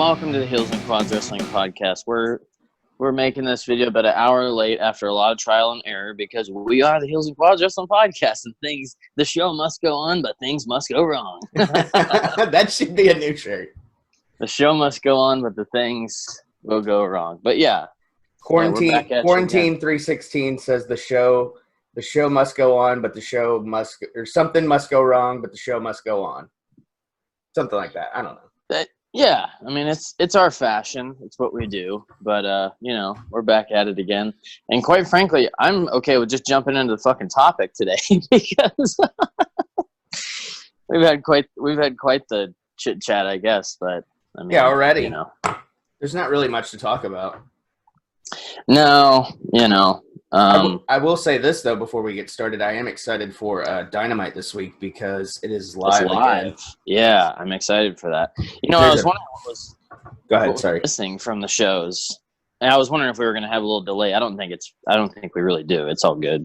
welcome to the Heels and Quads Wrestling Podcast. We're making this video about an hour late after a lot of trial and error because we are the Heels and Quads Wrestling Podcast, and the show must go on, but things must go wrong. That should be a new shirt. The show must go on, but the things will go wrong. But yeah, Quarantine 316 says the show must go on, but something must go wrong, but the show must go on. Something like that. I don't know. Yeah, I mean it's our fashion. It's what we do. But we're back at it again. And quite frankly, I'm okay with just jumping into the fucking topic today because we've had quite the chit chat, I guess. But I mean, yeah, already. There's not really much to talk about. No, I will say this though before we get started. I am excited for Dynamite this week because it is live. Again. Yeah, I'm excited for that. I was wondering Go ahead. Sorry. Missing from the shows, and I was wondering if we were going to have a little delay. I don't think we really do. It's all good.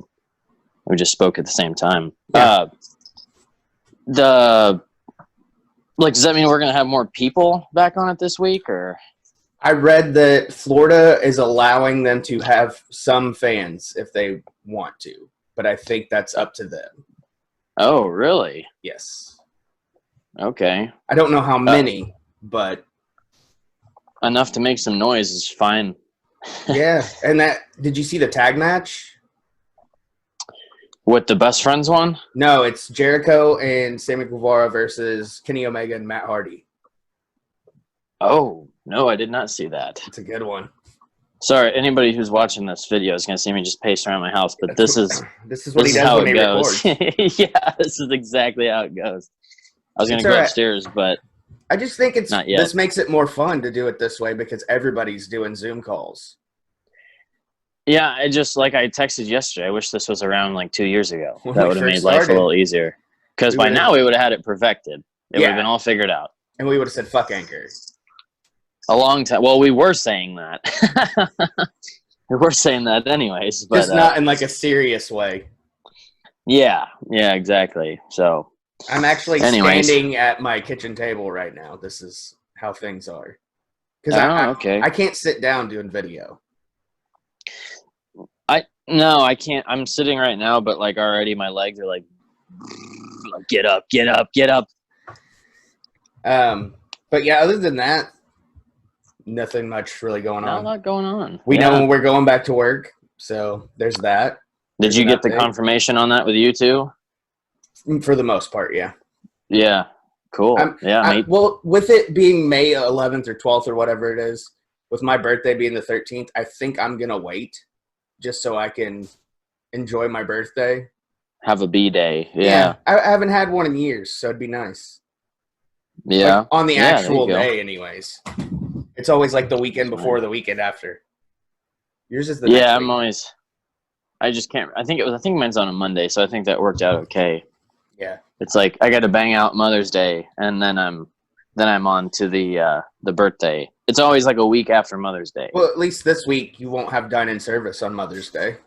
We just spoke at the same time. Yeah. Does that mean we're going to have more people back on it this week, or? I read that Florida is allowing them to have some fans if they want to, but I think that's up to them. Oh, really? Yes. Okay. I don't know how many, but enough to make some noise is fine. Yeah, and did you see the tag match? What, the Best Friends one? No, it's Jericho and Sammy Guevara versus Kenny Omega and Matt Hardy. Oh, no, I did not see that. It's a good one. Sorry, anybody who's watching this video is going to see me just pace around my house, but this is what he does when he records. Yeah, this is exactly how it goes. I was going to go upstairs, but I just think not yet. This makes it more fun to do it this way because everybody's doing Zoom calls. Yeah, I texted yesterday. I wish this was around 2 years ago. That would have made life a little easier. Because by now we would have had it perfected. It would have been all figured out. And we would have said, fuck Anchor. A long time. Well, we were saying that. We were saying that anyways. But, just not in a serious way. Yeah, exactly. So I'm actually standing at my kitchen table right now. This is how things are. Because I can't sit down doing video. No, I can't. I'm sitting right now, but already my legs are get up. But yeah, other than that, nothing much really going on. Not a lot going on. We know when we're going back to work, so there's that. Did you get the confirmation on that with you too? For the most part, yeah. Yeah, cool. Well, with it being May 11th or 12th or whatever it is, with my birthday being the 13th, I think I'm going to wait just so I can enjoy my birthday. Have a B-day, yeah. I haven't had one in years, so it'd be nice. Yeah. On the actual day, anyways. It's always the weekend before, the weekend after. Yours is the next week. I'm always. I just can't. I think mine's on a Monday, so I think that worked out okay. Yeah. It's I got to bang out Mother's Day, and then I'm on to the birthday. It's always a week after Mother's Day. Well, at least this week you won't have dine-in service on Mother's Day.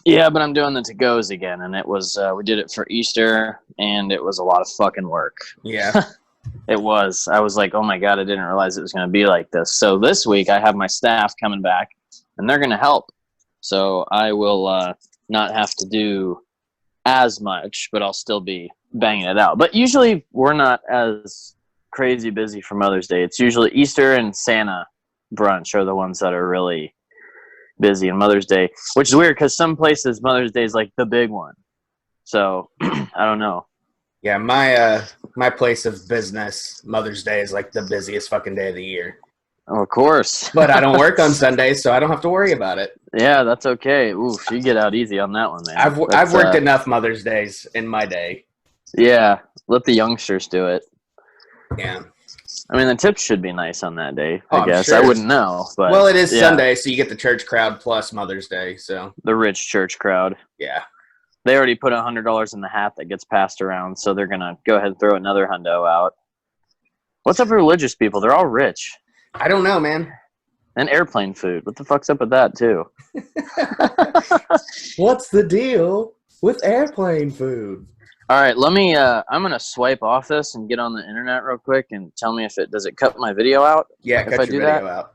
Yeah, but I'm doing the to-goes again, and it was we did it for Easter, and it was a lot of fucking work. Yeah. It was. I was oh my God, I didn't realize it was going to be like this. So this week I have my staff coming back, and they're going to help. So I will not have to do as much, but I'll still be banging it out. But usually we're not as crazy busy for Mother's Day. It's usually Easter and Santa brunch are the ones that are really busy, and Mother's Day, which is weird because some places Mother's Day is the big one. So I don't know. Yeah, my place of business, Mother's Day is the busiest fucking day of the year. Oh, of course. But I don't work on Sundays, so I don't have to worry about it. Yeah, that's okay. Oof, you get out easy on that one, man. I've worked enough Mother's Days in my day. Yeah, let the youngsters do it. Yeah. I mean, the tips should be nice on that day, I guess. Sure. I wouldn't know. But well, it is Sunday, so you get the church crowd plus Mother's Day. So the rich church crowd. Yeah. They already put $100 in the hat that gets passed around, so they're going to go ahead and throw another hundo out. What's up with religious people? They're all rich. I don't know, man. And airplane food. What the fuck's up with that, too? What's the deal with airplane food? All right, let me. I'm gonna swipe off this and get on the internet real quick and tell me if it does it cut my video out. Yeah, if cut I your do video that. out.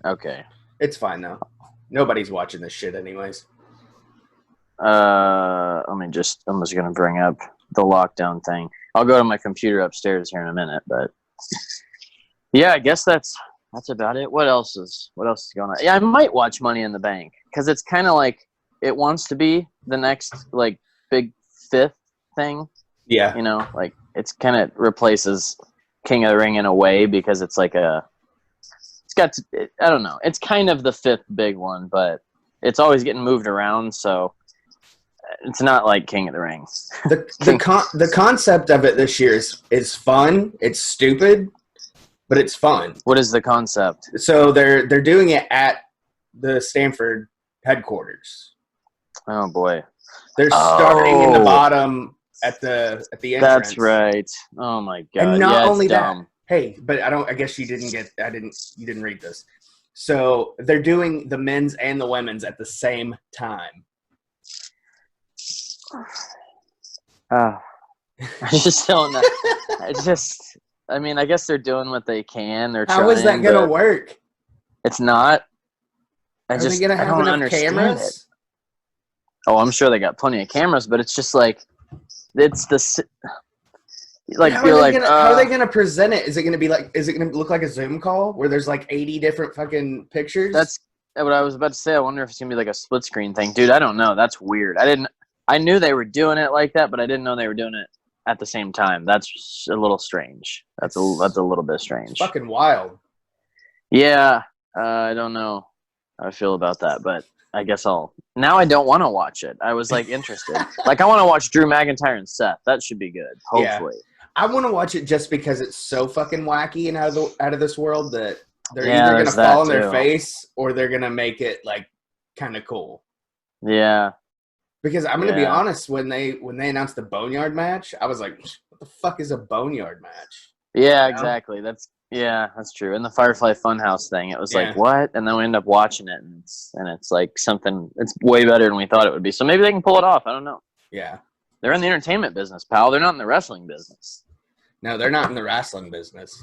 Okay. It's fine though. Nobody's watching this shit anyways. I'm just gonna bring up the lockdown thing. I'll go to my computer upstairs here in a minute, but yeah, I guess that's about it. What else is going on? Yeah, I might watch Money in the Bank because it's kind of like it wants to be the next like big fifth thing. Yeah. You know, like it's kind of replaces King of the Ring in a way because it's like I don't know. It's kind of the fifth big one, but it's always getting moved around, so it's not like King of the Ring. The concept of it this year is fun. It's stupid, but it's fun. What is the concept? So they're doing it at the Stanford headquarters. Oh boy. They're starting in the bottom at the entrance. That's right. Oh my god. And not only dumb. that. Hey, but I guess you didn't read this. So they're doing the men's and the women's at the same time. I just don't know. I guess they're doing what they can. How is that going to work? It's not. Are they going to have enough cameras? Oh, I'm sure they got plenty of cameras, but it's just like it's the like how are they going to present it? Is it going to look like a Zoom call where there's like 80 different fucking pictures? That's what I was about to say. I wonder if it's going to be like a split screen thing. Dude, I don't know. That's weird. I knew they were doing it like that, but I didn't know they were doing it at the same time. That's a little strange. That's a little bit strange. It's fucking wild. Yeah, I don't know how I feel about that, but I guess now I don't want to watch it. I was like interested. Like I want to watch Drew McIntyre and Seth. That should be good. Hopefully. Yeah. I want to watch it just because it's so fucking wacky and out of this world that they're either going to fall on their face or they're going to make it like kind of cool. Yeah. Because I'm going to be honest, when they announced the Boneyard match, I was like, what the fuck is a Boneyard match? Yeah, exactly. That's true. And the Firefly Funhouse thing, it was like, what? And then we end up watching it, and it's like something, it's way better than we thought it would be. So maybe they can pull it off. I don't know. Yeah. They're in the entertainment business, pal. They're not in the wrestling business. No, they're not in the wrestling business.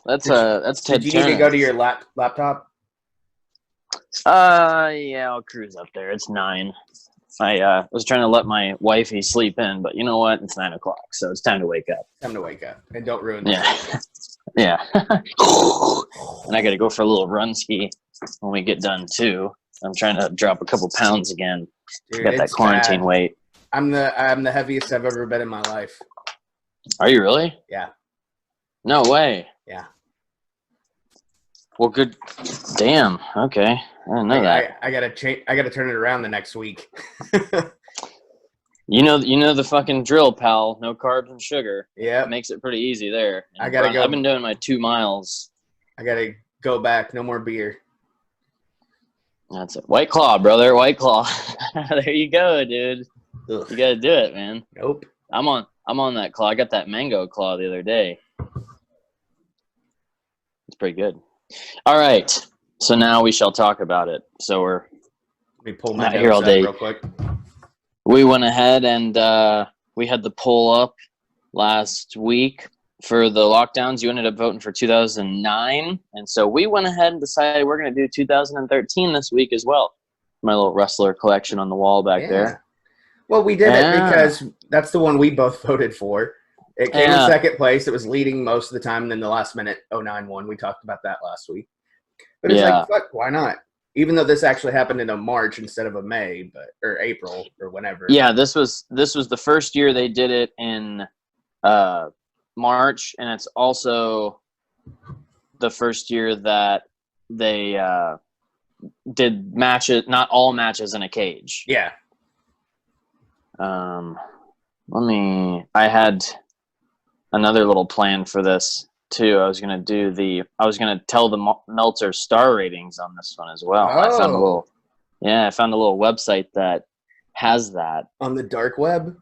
That's Ted Turner. Did you need to go to your laptop? Yeah, I'll cruise up there. It's 9. I was trying to let my wifey sleep in, but you know what? It's 9 o'clock, so it's time to wake up. Time to wake up, and don't ruin this. Yeah. Yeah. And I got to go for a little run ski when we get done too. I'm trying to drop a couple pounds again. Dude, got that quarantine weight. I'm the heaviest I've ever been in my life. Are you really? Yeah. No way. Yeah. Well, good. Damn. Okay. I didn't know that. I gotta change. I gotta turn it around the next week. You know the fucking drill, pal. No carbs and sugar. Yeah. Makes it pretty easy there. I gotta go. I've been doing my 2 miles. I gotta go back. No more beer. That's it. White Claw, brother. White Claw. There you go, dude. Ugh. You gotta do it, man. Nope. I'm on that claw. I got that mango claw the other day. It's pretty good. All right. So now we shall talk about it. So we're pull my not here all day. Real quick. We went ahead and we had the poll up last week for the lockdowns. You ended up voting for 2009. And so we went ahead and decided we're going to do 2013 this week as well. My little wrestler collection on the wall back there. Well, we did it because that's the one we both voted for. It came in second place. It was leading most of the time. And then the last minute 09 one. We talked about that last week. But it's like, fuck, why not? Even though this actually happened in a March instead of a May, or April or whenever. Yeah, this was the first year they did it in March, and it's also the first year that they did matches, not all matches in a cage. Yeah. I had another little plan for this too. I was gonna tell the Meltzer star ratings on this one as well. Oh. I found a little website that has that on the dark web.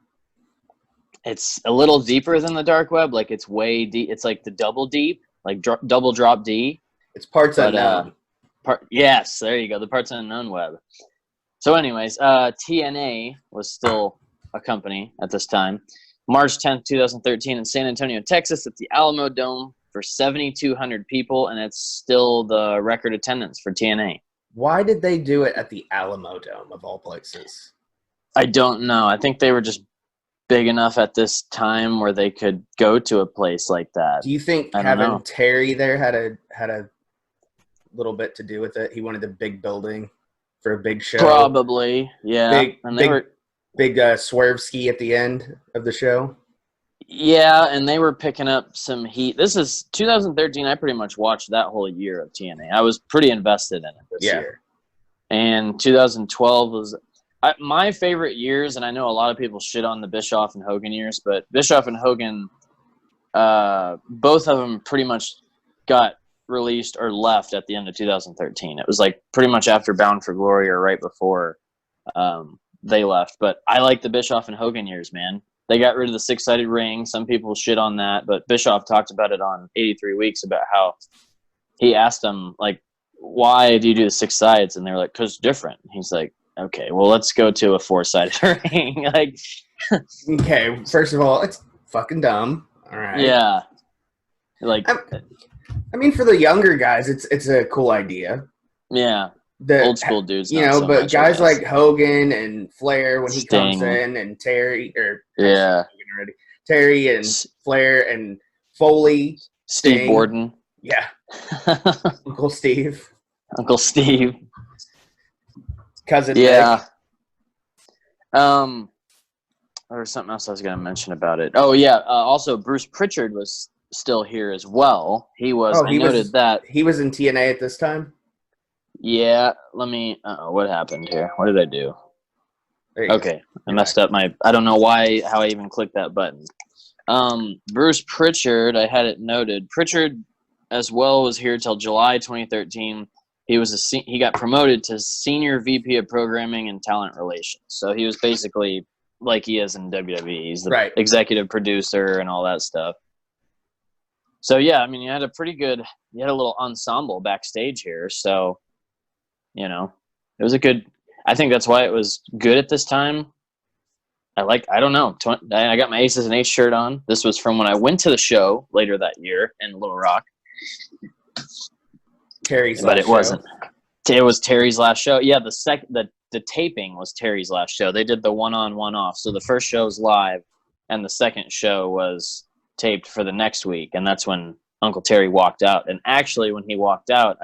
It's a little deeper than the dark web. Like it's way deep. It's like the double deep, like double drop D. It's parts unknown. Yes, there you go. The parts unknown web. So anyways, TNA was still a company at this time. March 10th, 2013 in San Antonio, Texas at the Alamo Dome for 7,200 people, and it's still the record attendance for TNA. Why did they do it at the Alamo Dome, of all places? I don't know. I think they were just big enough at this time where they could go to a place like that. Do you think having Terry there had a little bit to do with it? He wanted a big building for a big show. Probably, yeah. Big swerve ski at the end of the show. Yeah, and they were picking up some heat. This is 2013. I pretty much watched that whole year of TNA. I was pretty invested in it this year. And 2012 was my favorite years, and I know a lot of people shit on the Bischoff and Hogan years, but Bischoff and Hogan, both of them pretty much got released or left at the end of 2013. It was like pretty much after Bound for Glory or right before they left. But I like the Bischoff and Hogan years, man. They got rid of the six-sided ring. Some people shit on that, but Bischoff talked about it on 83 Weeks about how he asked them, like, why do you do the six sides? And they're like, because it's different. He's like, okay, well, let's go to a four-sided ring. Like, okay, first of all, it's fucking dumb. All right. Yeah. Like, I mean, for the younger guys, it's a cool idea. Yeah. The old school dudes, you know, so but much, guys like Hogan and Flair when he comes in, and Terry Terry and Flair and Foley, Steve Borden, yeah, Uncle Steve, cousin, yeah. Nick. There was something else I was going to mention about it. Oh yeah, also Bruce Pritchard was still here as well. He was. I noted that he was in TNA at this time. Yeah, let me. What happened here? What did I do? Okay, I messed up my. I don't know how I even clicked that button. Bruce Pritchard, I had it noted. Pritchard, as well, was here till July 2013. He got promoted to senior VP of programming and talent relations. So he was basically like he is in WWE. He's the executive producer and all that stuff. So yeah, I mean, you had a little ensemble backstage here. So. You know, it was I think that's why it was good at this time. I don't know. I got my Aces and Eights shirt on. This was from when I went to the show later that year in Little Rock. It wasn't. It was Terry's last show. Yeah, the taping was Terry's last show. They did the one-on, off. So the first show was live, and the second show was taped for the next week. And that's when Uncle Terry walked out. And actually, when he walked out,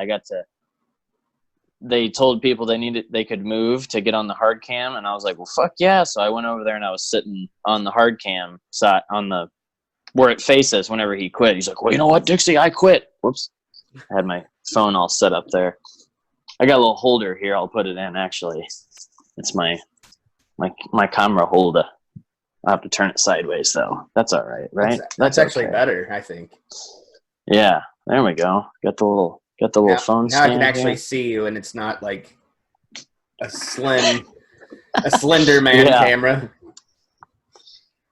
they told people they could move to get on the hard cam, and I was like, well, fuck yeah. So I went over there and I was sitting on the hard cam side on where it faces whenever he quit. He's like, well, you know what, Dixie, I quit. Whoops. I had my phone all set up there. I got a little holder here. I'll put it in, actually. It's my camera holder. I'll have to turn it sideways, though. That's all right, right? That's actually better, I think. Yeah, there we go. Got the little phone now I can actually see you, and it's not like a slender man camera.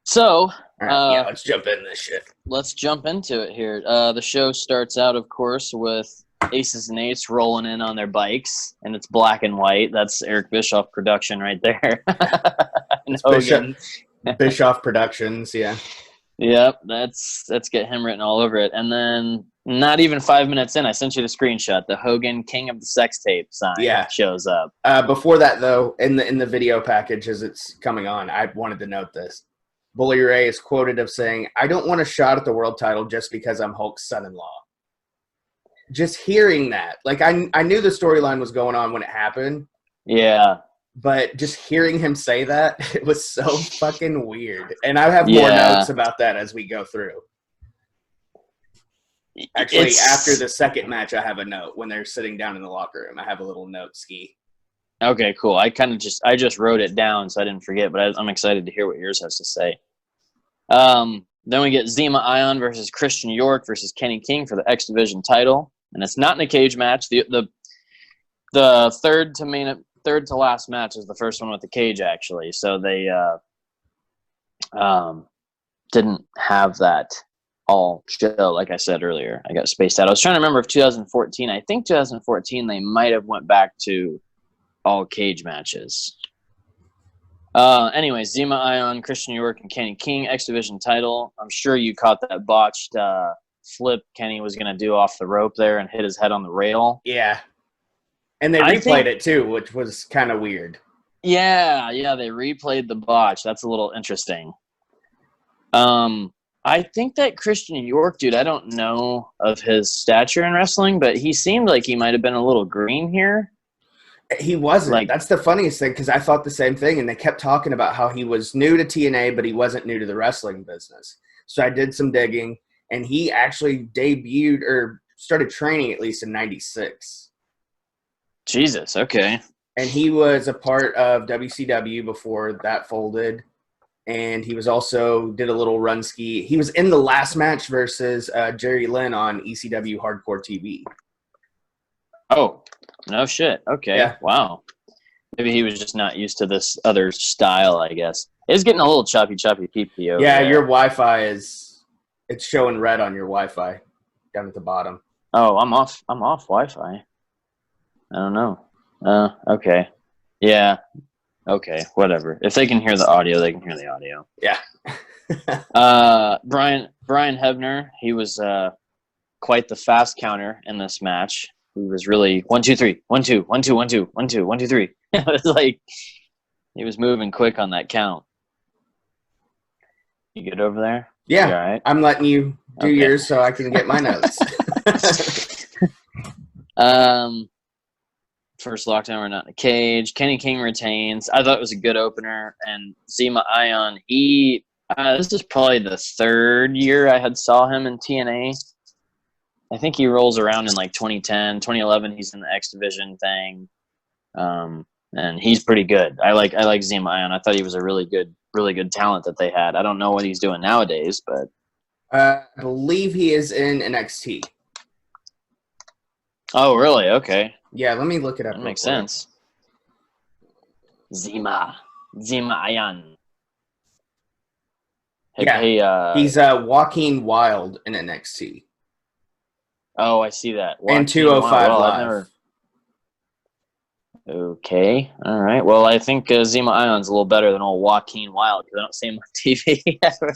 So, let's jump into this shit. Let's jump into it here. The show starts out, of course, with Aces and Eights rolling in on their bikes, and it's black and white. That's Eric Bischoff production right there. Bischoff Productions, yeah. Yep, let's get him written all over it. And then not even 5 minutes in, I sent you the screenshot. The Hogan King of the Sex Tape sign shows up. Before that, though, in the video package as it's coming on, I wanted to note this. Bully Ray is quoted of saying, "I don't want a shot at the world title just because I'm Hulk's son-in-law." Just hearing that, like I knew the storyline was going on when it happened. Yeah. But just hearing him say that, it was so fucking weird. And I have more notes about that as we go through. Actually, after the second match, I have a note. When they're sitting down in the locker room, I have a little note ski. Okay, cool. I just wrote it down so I didn't forget, but I'm excited to hear what yours has to say. Then we get Zema Ion versus Christian York versus Kenny King for the X Division title. And it's not in a cage match. The third to last match is the first one with the cage, actually. So they didn't have that all show, like I said earlier. I got spaced out. I was trying to remember if 2014, I think 2014, they might have went back to all cage matches. Anyways, Zima Ion, Christian York, and Kenny King, X Division title. I'm sure you caught that botched flip Kenny was going to do off the rope there and hit his head on the rail. Yeah. And they replayed it too, which was kind of weird. Yeah, they replayed the botch. That's a little interesting. I think that Christian York, dude, I don't know of his stature in wrestling, but he seemed like he might have been a little green here. He wasn't. That's the funniest thing, because I thought the same thing, and they kept talking about how he was new to TNA, but he wasn't new to the wrestling business. So I did some digging, and he actually debuted or started training at least in '96. Jesus, okay. And he was a part of WCW before that folded. And he was also did a little run ski. He was in the last match versus Jerry Lynn on ECW Hardcore TV. Oh, no shit. Okay. Yeah. Wow. Maybe he was just not used to this other style, I guess. It's getting a little choppy PPO. Yeah, your Wi-Fi it's showing red on your Wi-Fi down at the bottom. Oh, I'm off Wi-Fi. I don't know. Okay. Yeah. Okay, whatever. If they can hear the audio, they can hear the audio. Yeah. Brian Hebner, he was quite the fast counter in this match. He was really 1, 2, 3, 1, 2, 1, 2, 1, 2, 1, 2, 1, 2, 3. It was like he was moving quick on that count. You good over there? Yeah. You all right? I'm letting you do yours so I can get my notes. First lockdown, we're not in a cage. Kenny King retains. I thought it was a good opener. And Zima Ion, this is probably the third year I had saw him in TNA. I think he rolls around in like 2010, 2011. He's in the X Division thing, and he's pretty good. I like Zima Ion. I thought he was a really good talent that they had. I don't know what he's doing nowadays, but I believe he is in NXT. Oh, really? Okay. Yeah, let me look it up. That makes sense. Zima Ion. He's Joaquin Wild in NXT. Oh, I see that. And 205 Live. Okay. All right. Well, I think Zima Ion's a little better than old Joaquin Wild because I don't see him on TV ever.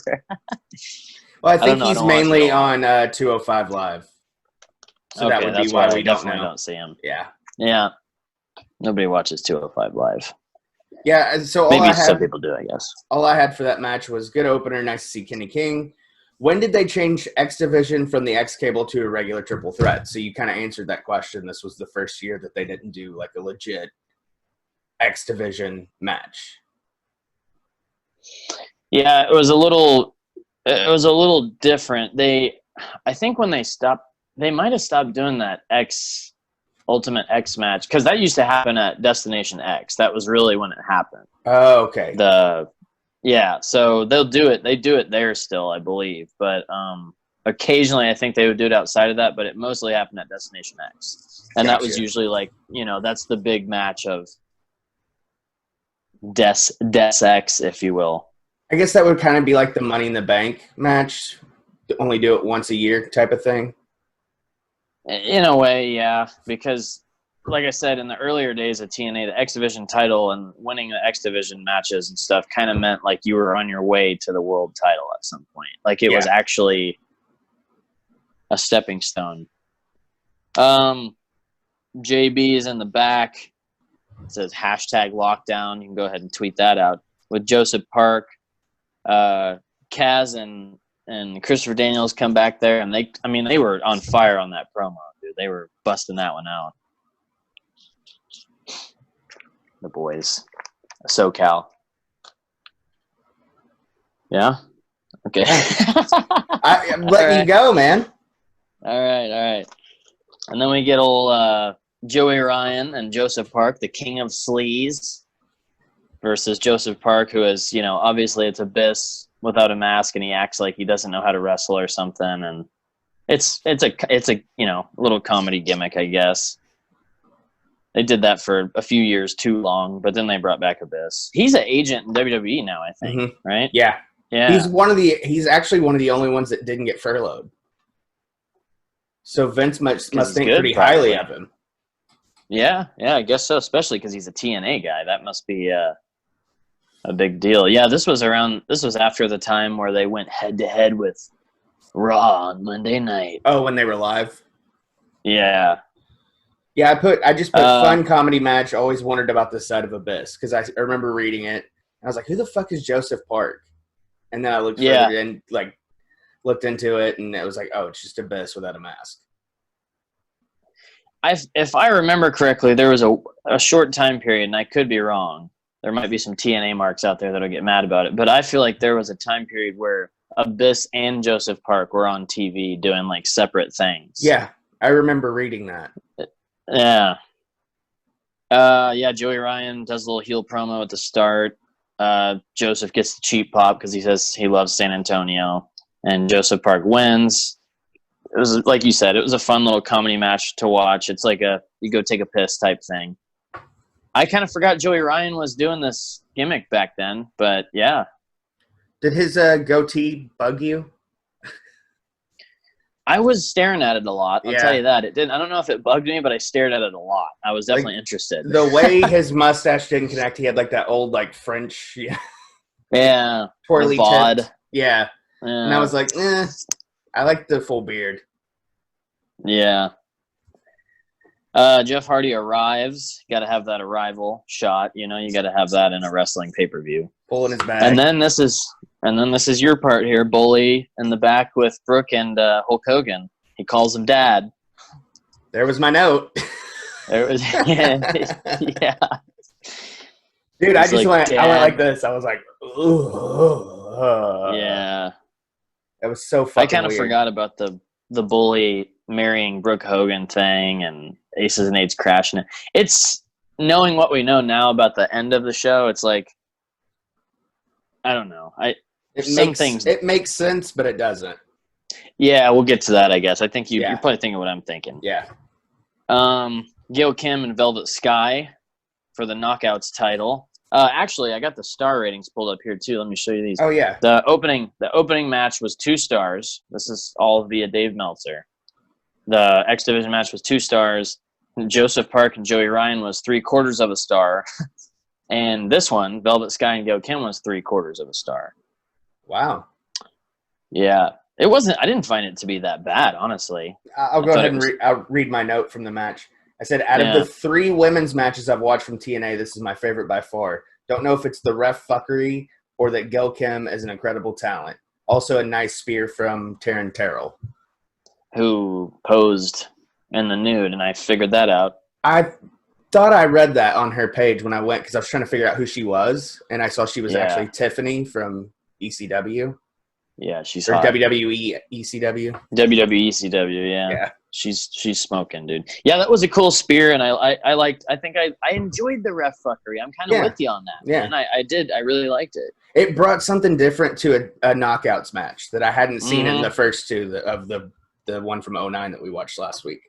Well, I think he's mainly on 205 Live. So okay, that would be why we don't see him. Yeah. Yeah. Nobody watches 205 Live. Yeah, so maybe some people do, I guess. All I had for that match was good opener. Nice to see Kenny King. When did they change X Division from the X Cable to a regular triple threat? So you kind of answered that question. This was the first year that they didn't do like a legit X Division match. Yeah, it was a little different. I think when they stopped, they might have stopped doing that Ultimate X match because that used to happen at Destination X. That was really when it happened. Oh, okay. So they'll do it. They do it there still, I believe. But occasionally, I think they would do it outside of that. But it mostly happened at Destination X, and that was usually like that's the big match of Des X, if you will. I guess that would kind of be like the Money in the Bank match. Only do it once a year type of thing. In a way, yeah, because like I said, in the earlier days of TNA, the X Division title and winning the X Division matches and stuff kind of meant like you were on your way to the world title at some point. Like it was actually a stepping stone. JB is in the back. It says #lockdown. You can go ahead and tweet that out. With Joseph Park, Kaz and Christopher Daniels come back there, and they were on fire on that promo, dude. They were busting that one out. The boys. SoCal. Yeah? Okay. I'm letting you go, man. All right. And then we get old Joey Ryan and Joseph Park, the king of sleaze, versus Joseph Park, who is, obviously it's Abyss without a mask, and he acts like he doesn't know how to wrestle or something, and it's a little comedy gimmick, I guess. They did that for a few years too long, but then they brought back Abyss. He's an agent in WWE now, I think, right? Yeah. He's actually one of the only ones that didn't get furloughed. So Vince must think pretty highly of him. Yeah, I guess so, especially because he's a TNA guy. That must be a big deal. Yeah, this was after the time where they went head to head with Raw on Monday night. Oh, when they were live? Yeah. Yeah, I just put fun comedy match. Always wondered about this side of Abyss because I remember reading it. I was like, who the fuck is Joseph Park? And then I looked further in, like, looked into it, and it was like, oh, it's just Abyss without a mask. If I remember correctly, there was a short time period, and I could be wrong. There might be some TNA marks out there that'll get mad about it, but I feel like there was a time period where Abyss and Joseph Park were on TV doing like separate things. Yeah, I remember reading that. Yeah. Yeah, Joey Ryan does a little heel promo at the start. Joseph gets the cheap pop because he says he loves San Antonio, and Joseph Park wins. It was, like you said, it was a fun little comedy match to watch. It's like you go take a piss type thing. I kind of forgot Joey Ryan was doing this gimmick back then, but yeah. Did his goatee bug you? I was staring at it a lot. I'll tell you that. It didn't. I don't know if it bugged me, but I stared at it a lot. I was definitely interested. The way his mustache didn't connect, he had like that old like French, twirly bod. Yeah. And I was like, I like the full beard. Yeah. Jeff Hardy arrives. Got to have that arrival shot. You got to have that in a wrestling pay-per-view. Pulling his bag. And then this is your part here. Bully in the back with Brooke and Hulk Hogan. He calls him Dad. There was my note. There was, yeah. Dude, I went like this. I was like, ooh. Yeah. It was so fucking I kind of forgot about the Bully marrying Brooke Hogan thing and Aces and Eights crashing it. It's knowing what we know now about the end of the show. It's like, I don't know. It makes sense, but it doesn't. Yeah, we'll get to that, I guess. I think you're probably thinking what I'm thinking. Yeah. Gail Kim and Velvet Sky for the Knockouts title. Actually, I got the star ratings pulled up here too. Let me show you these. Oh yeah. The opening match was 2 stars. This is all via Dave Meltzer. The X Division match was 2 stars. Joseph Park and Joey Ryan was 3/4 of a star. And this one, Velvet Sky and Gail Kim, was 3/4 of a star. Wow. Yeah. It wasn't. I didn't find it to be that bad, honestly. I'll go ahead and I'll read my note from the match. I said, out of the 3 women's matches I've watched from TNA, this is my favorite by far. Don't know if it's the ref fuckery or that Gail Kim is an incredible talent. Also a nice spear from Taryn Terrell, who posed in the nude, and I figured that out. I thought I read that on her page when I went because I was trying to figure out who she was, and I saw she was actually Tiffany from ECW. Yeah, she's or hot. WWE ECW. WWE ECW, yeah. She's smoking, dude. Yeah, that was a cool spear, and I think I enjoyed the ref fuckery. I'm kind of with you on that. Yeah, and I did. I really liked it. It brought something different to a knockouts match that I hadn't seen in the first 2 of the one from 2009 that we watched last week.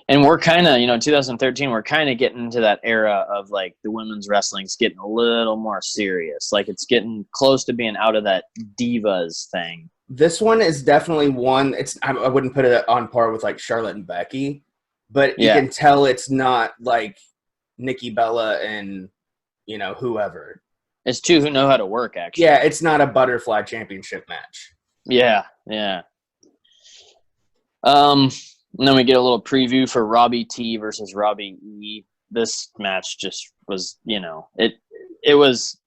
And we're kind of, 2013, we're kind of getting into that era of like the women's wrestling's getting a little more serious. Like it's getting close to being out of that divas thing. This one is definitely one. I wouldn't put it on par with like Charlotte and Becky, but you can tell it's not like Nikki Bella and whoever. It's 2 who know how to work, actually. Yeah, it's not a butterfly championship match. Yeah. And then we get a little preview for Robbie T versus Robbie E. This match just was, it was.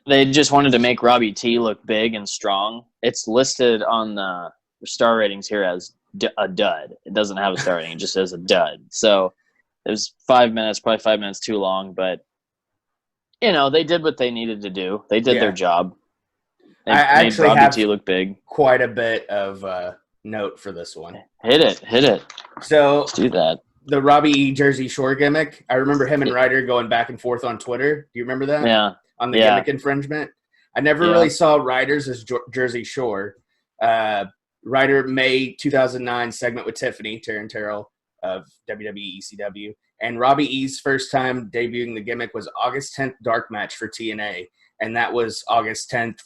They just wanted to make Robbie T look big and strong. It's listed on the star ratings here as a dud. It doesn't have a star rating. It just says a dud. So it was 5 minutes, probably 5 minutes too long, but they did what they needed to do. They did their job. They I actually made Robbie have T look big. Quite a bit of note for this one. Hit it. So let's do that. The Robbie E. Jersey Shore gimmick. I remember him and Ryder going back and forth on Twitter. Do you remember that? Yeah. On the gimmick infringement. I never really saw Ryder's as Jersey Shore. Ryder May 2009 segment with Tiffany, Taryn Terrell of WWE ECW. And Robbie E's first time debuting the gimmick was August 10th dark match for TNA. And that was August 10th.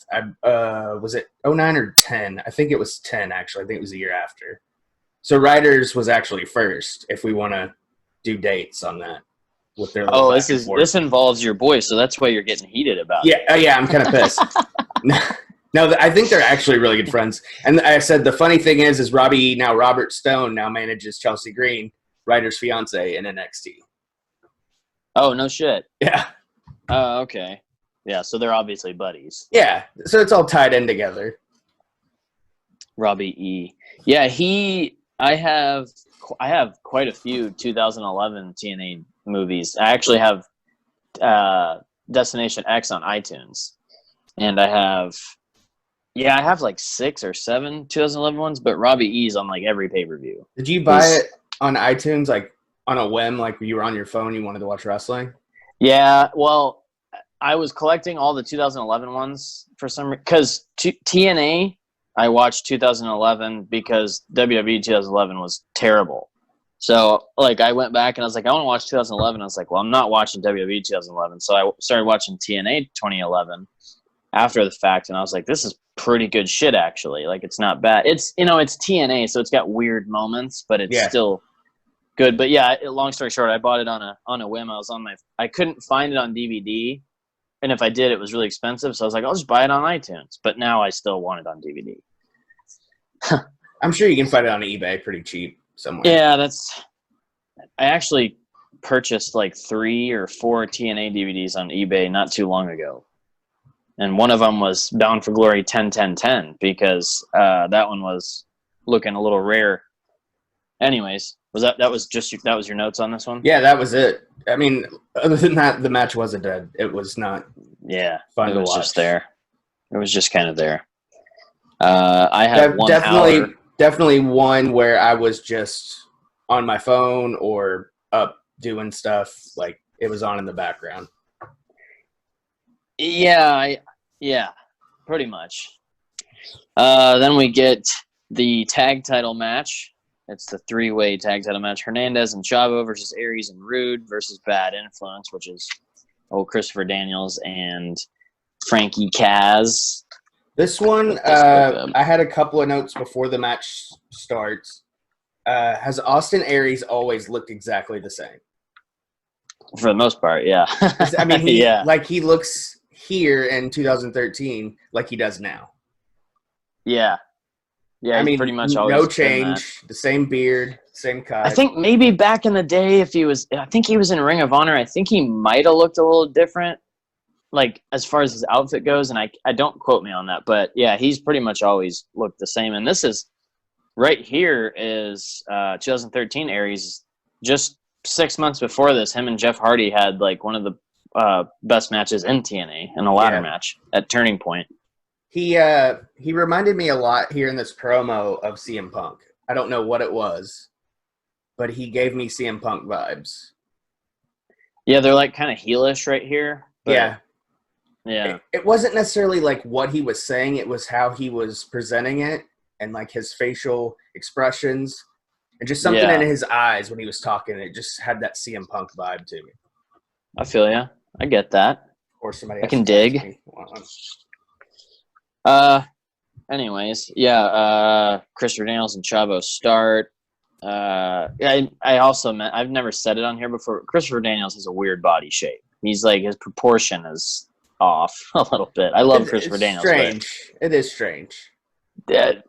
Was it 09 or 10? I think it was 10, actually. I think it was the year after. So Ryder's was actually first, if we want to do dates on that. with their little back and forth. This involves your boy, so that's why you're getting heated about it. Yeah, I'm kind of pissed. No, I think they're actually really good friends. And I said the funny thing is Robert Stone now manages Chelsea Green, Ryder's fiance, in NXT. Oh, no shit. Yeah. Oh, okay. Yeah, so they're obviously buddies. Yeah, so it's all tied in together. Robbie E. Yeah, I have quite a few 2011 TNA movies. I actually have Destination X on iTunes, and I have like 6 or 7 2011 ones, but Robbie E's on like every pay-per-view. Did you buy it on iTunes, like on a whim, like you were on your phone, you wanted to watch wrestling? Yeah, well, I was collecting all the 2011 ones for some reason, because TNA, I watched 2011 because WWE 2011 was terrible. So, like, I went back and I was like, I want to watch 2011. I was like, well, I'm not watching WWE 2011. So I started watching TNA 2011 after the fact, and I was like, this is pretty good shit, actually. Like, it's not bad. It's TNA, so it's got weird moments, but it's still good. But yeah, long story short, I bought it on a whim. I couldn't find it on DVD, and if I did, it was really expensive. So I was like, I'll just buy it on iTunes. But now I still want it on DVD. I'm sure you can find it on eBay pretty cheap somewhere. Yeah, I actually purchased like 3 or 4 TNA DVDs on eBay not too long ago. And one of them was Bound for Glory 10-10-10 because that one was looking a little rare. Anyways, that was your notes on this one? Yeah, that was it. I mean, other than that, the match wasn't dead. It was not. Yeah, fun it was to watch. just there. It was just kind of there. I have definitely one where I was just on my phone or up doing stuff, like it was on in the background. Yeah, pretty much. Then we get the tag title match. It's the 3-way tag title match. Hernandez and Chavo versus Aries and Rude versus Bad Influence, which is Christopher Daniels and Frankie Kaz. This one, I had a couple of notes before the match starts. Has Austin Aries always looked exactly the same? For the most part, yeah. I mean, he looks here in 2013 like he does now. Yeah. Yeah, I mean, pretty much always no change, the same beard, same cut. I think maybe back in the day, I think he was in Ring of Honor. I think he might have looked a little different, like as far as his outfit goes. And I don't quote me on that, but yeah, he's pretty much always looked the same. And this is right here is 2013 Aries. Just 6 months before this, him and Jeff Hardy had like one of the best matches in TNA in a ladder match at Turning Point. He reminded me a lot here in this promo of CM Punk. I don't know what it was, but he gave me CM Punk vibes. Yeah, they're like kind of heelish right here. Yeah. It wasn't necessarily like what he was saying. It was how he was presenting it and like his facial expressions and just something in his eyes when he was talking. It just had that CM Punk vibe to me. I feel ya. I get that. Or somebody I can dig. Anyways, Christopher Daniels and Chavo start. I also I've never said it on here before. Christopher Daniels has a weird body shape. He's like, his proportion is off a little bit. I love Christopher Daniels. Strange. It is strange. Yeah.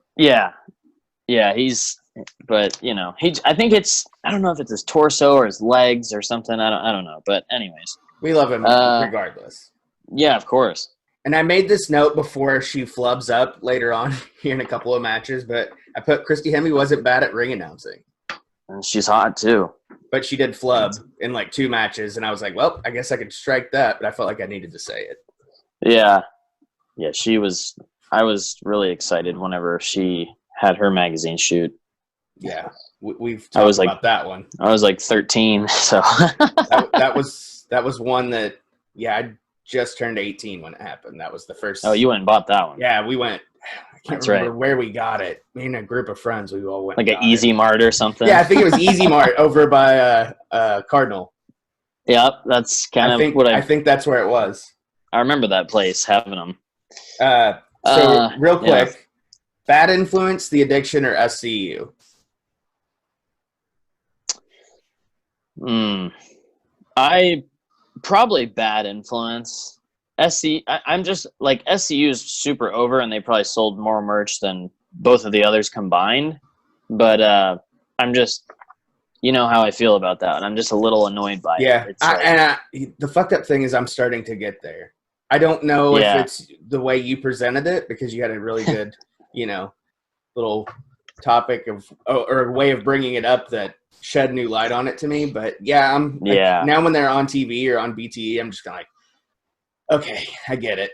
But I think I don't know if it's his torso or his legs or something. I don't know. But anyways, we love him regardless. Yeah, of course. And I made this note before she flubs up later on here in a couple of matches, but I put Christy Hemme wasn't bad at ring announcing. And she's hot too. But she did flub in like 2 matches, and I was like, well, I guess I could strike that, but I felt like I needed to say it. Yeah. Yeah, I was really excited whenever she had her magazine shoot. Yeah, we've talked about that one. I was like 13, so. that was one that, I just turned 18 when it happened. That was the first. Oh, you went and bought that one. Yeah, we went. I can't remember where we got it. Me and a group of friends, we all went. Like an Easy Mart or something? Yeah, I think it was Easy Mart over by Cardinal. Yep, that's kind of what I think that's where it was. I remember that place having them. So real quick, Bad Influence, The Addiction, or SCU? I probably bad influence. I'm just like SCU is super over, and they probably sold more merch than both of the others combined. But I'm just, you know how I feel about that, and I'm just a little annoyed by it. It's the fucked up thing is I'm starting to get there. I don't know if yeah, it's the way you presented it because you had a really good, little topic or a way of bringing it up that shed new light on it to me. But yeah, I'm like, yeah. now when they're on TV or on BTE, I'm just kind of like, okay, I get it.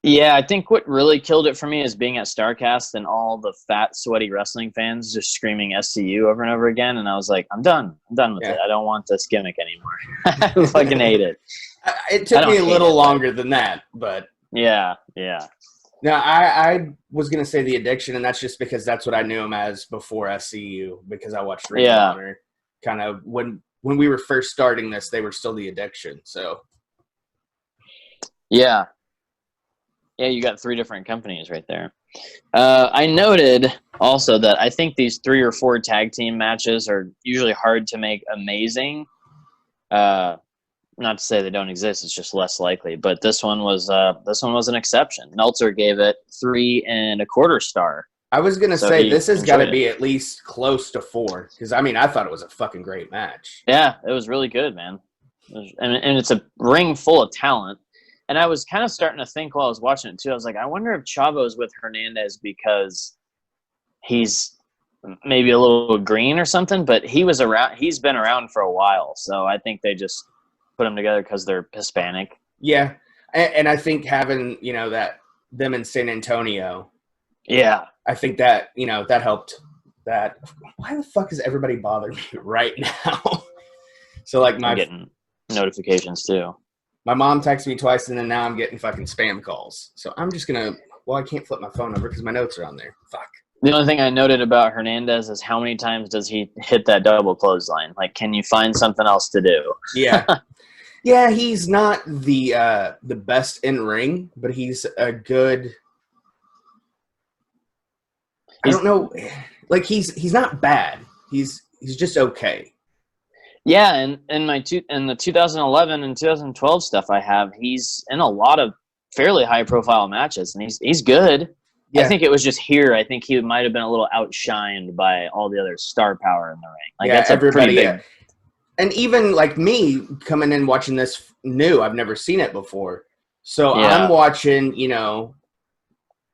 Yeah, I think what really killed it for me is being at StarCast and all the fat, sweaty wrestling fans just screaming SCU over and over again. And I was like, I'm done. I'm done with it. I don't want this gimmick anymore. I fucking hate it. It took me a little longer than that, but yeah. No, I was gonna say the Addiction, and that's just because that's what I knew him as before SCU, because I watched Ring of Honor. Kind of when we were first starting this, they were still the Addiction. So yeah, you got 3 different companies right there. I noted also that I think these 3 or 4 tag team matches are usually hard to make amazing. Not to say they don't exist; it's just less likely. But this one was an exception. Meltzer gave it 3 1/4 star. I was gonna say this has got to be at least close to 4 because I thought it was a fucking great match. Yeah, it was really good, man. And it's a ring full of talent. And I was kind of starting to think while I was watching it too. I was like, I wonder if Chavo's with Hernandez because he's maybe a little green or something. But he's been around for a while, so I think they just put them together because they're Hispanic. Yeah, and I think having that them in San Antonio. Yeah, I think that that helped. That why the fuck is everybody bothering me right now? So like I'm getting notifications too. My mom texted me twice, and then now I'm getting fucking spam calls. So I'm just gonna. Well, I can't flip my phone over because my notes are on there. Fuck. The only thing I noted about Hernandez is how many times does he hit that double clothesline? Like, can you find something else to do? Yeah. Yeah, he's not the best in ring, but he's a good. I don't know, like he's not bad. He's just okay. Yeah, and in the 2011 and 2012 stuff I have, he's in a lot of fairly high profile matches, and he's good. Yeah. I think it was just here. I think he might have been a little outshined by all the other star power in the ring. Like that's everybody. Big... And even like me coming in watching this new, I've never seen it before. So I'm watching,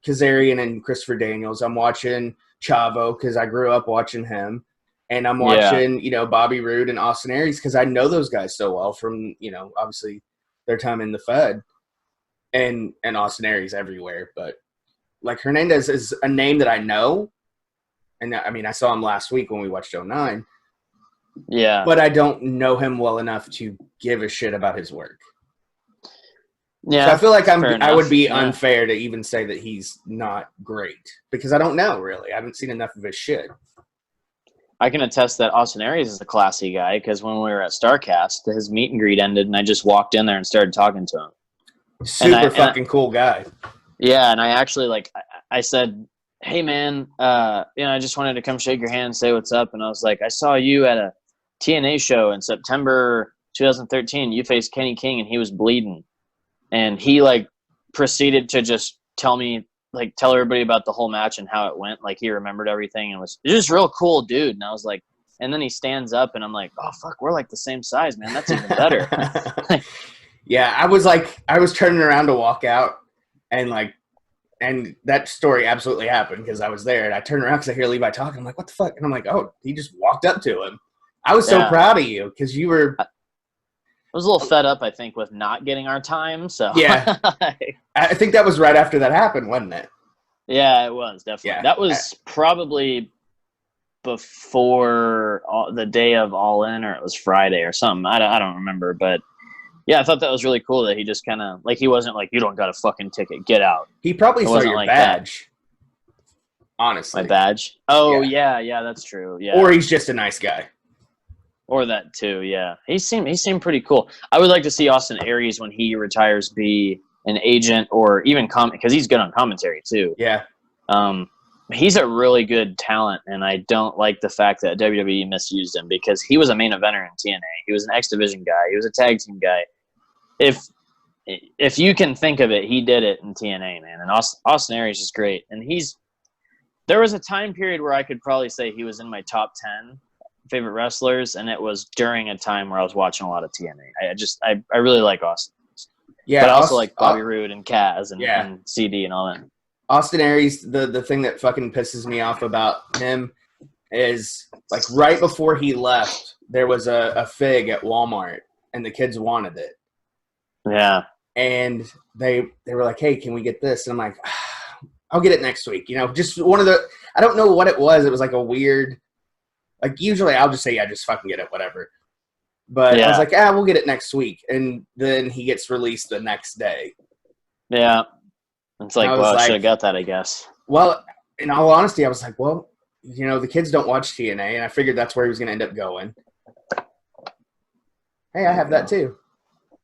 Kazarian and Christopher Daniels. I'm watching Chavo because I grew up watching him. And I'm watching, Bobby Roode and Austin Aries because I know those guys so well from, obviously their time in the Fed and Austin Aries everywhere. But like Hernandez is a name that I know. And I saw him last week when we watched 09. Yeah. But I don't know him well enough to give a shit about his work. Yeah. So I feel like I would be unfair to even say that he's not great because I don't know really. I haven't seen enough of his shit. I can attest that Austin Aries is a classy guy because when we were at StarCast, his meet and greet ended, and I just walked in there and started talking to him. Super fucking cool guy. Yeah, and I actually I said, "Hey man, I just wanted to come shake your hand, and say what's up." And I was like, "I saw you at a TNA show in September 2013. You faced Kenny King, and he was bleeding." And he proceeded to just tell everybody about the whole match and how it went. Like he remembered everything and was just real cool dude. And I was like, and then he stands up and I'm like, oh fuck, we're like the same size, man. That's even better. Yeah. I was turning around to walk out and that story absolutely happened because I was there and I turned around because I hear Levi talking. I'm like, what the fuck? And I'm like, oh, he just walked up to him. I was so proud of you because you were. I was a little fed up, I think, with not getting our time. So yeah, I think that was right after that happened, wasn't it? Yeah, it was definitely. Yeah. That was probably before the day of All In, or it was Friday or something. I don't remember, but yeah, I thought that was really cool that he just kind of he wasn't like, you don't got a fucking ticket, get out. He probably saw your badge. Honestly, my badge. Oh yeah, that's true. Yeah, or he's just a nice guy. Or that too, yeah. He seemed pretty cool. I would like to see Austin Aries when he retires be an agent or even because he's good on commentary too. Yeah. he's a really good talent, and I don't like the fact that WWE misused him because he was a main eventer in TNA. He was an X Division guy. He was a tag team guy. If you can think of it, he did it in TNA, man. And Austin Aries is great. And there was a time period where I could probably say he was in my top 10 favorite wrestlers, and it was during a time where I was watching a lot of TNA. I really like Austin. Yeah, but I also like Bobby Roode and Kaz and CD and all that. Austin Aries, the thing that fucking pisses me off about him is, like, right before he left, there was a fig at Walmart, and the kids wanted it. Yeah. And they were like, hey, can we get this? And I'm like, I'll get it next week. You know, just one of the – I don't know what it was. It was like a weird – like, usually I'll just say, yeah, just fucking get it, whatever. But I was like, we'll get it next week. And then he gets released the next day. Yeah. It's like, well, I should have got that, I guess. Well, in all honesty, I was like, well, you know, the kids don't watch TNA, and I figured that's where he was going to end up going. Hey, I have that too.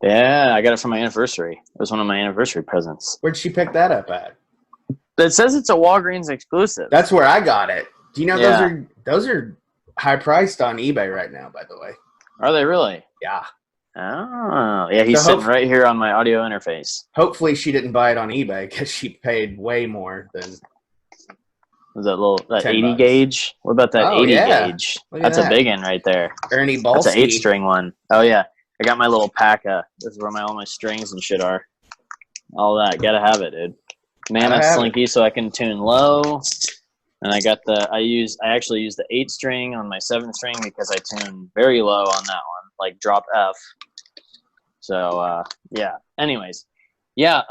Yeah, I got it for my anniversary. It was one of my anniversary presents. Where'd she pick that up at? It says it's a Walgreens exclusive. That's where I got it. Do you know those are high priced on eBay right now, by the way. Are they really? Yeah. Oh, yeah, he's sitting right here on my audio interface. Hopefully she didn't buy it on eBay because she paid way more than... Was that 80 gauge? What about that 80 gauge? That's a big one right there. Ernie Balsky. That's an 8-string one. Oh, yeah. I got my little Paca. This is where all my strings and shit are. All that. Gotta have it, dude. Mammoth Slinky so I can tune low. And I got I actually use the 8-string on my 7-string because I tune very low on that one, like drop F. So, yeah. Anyways. Yeah,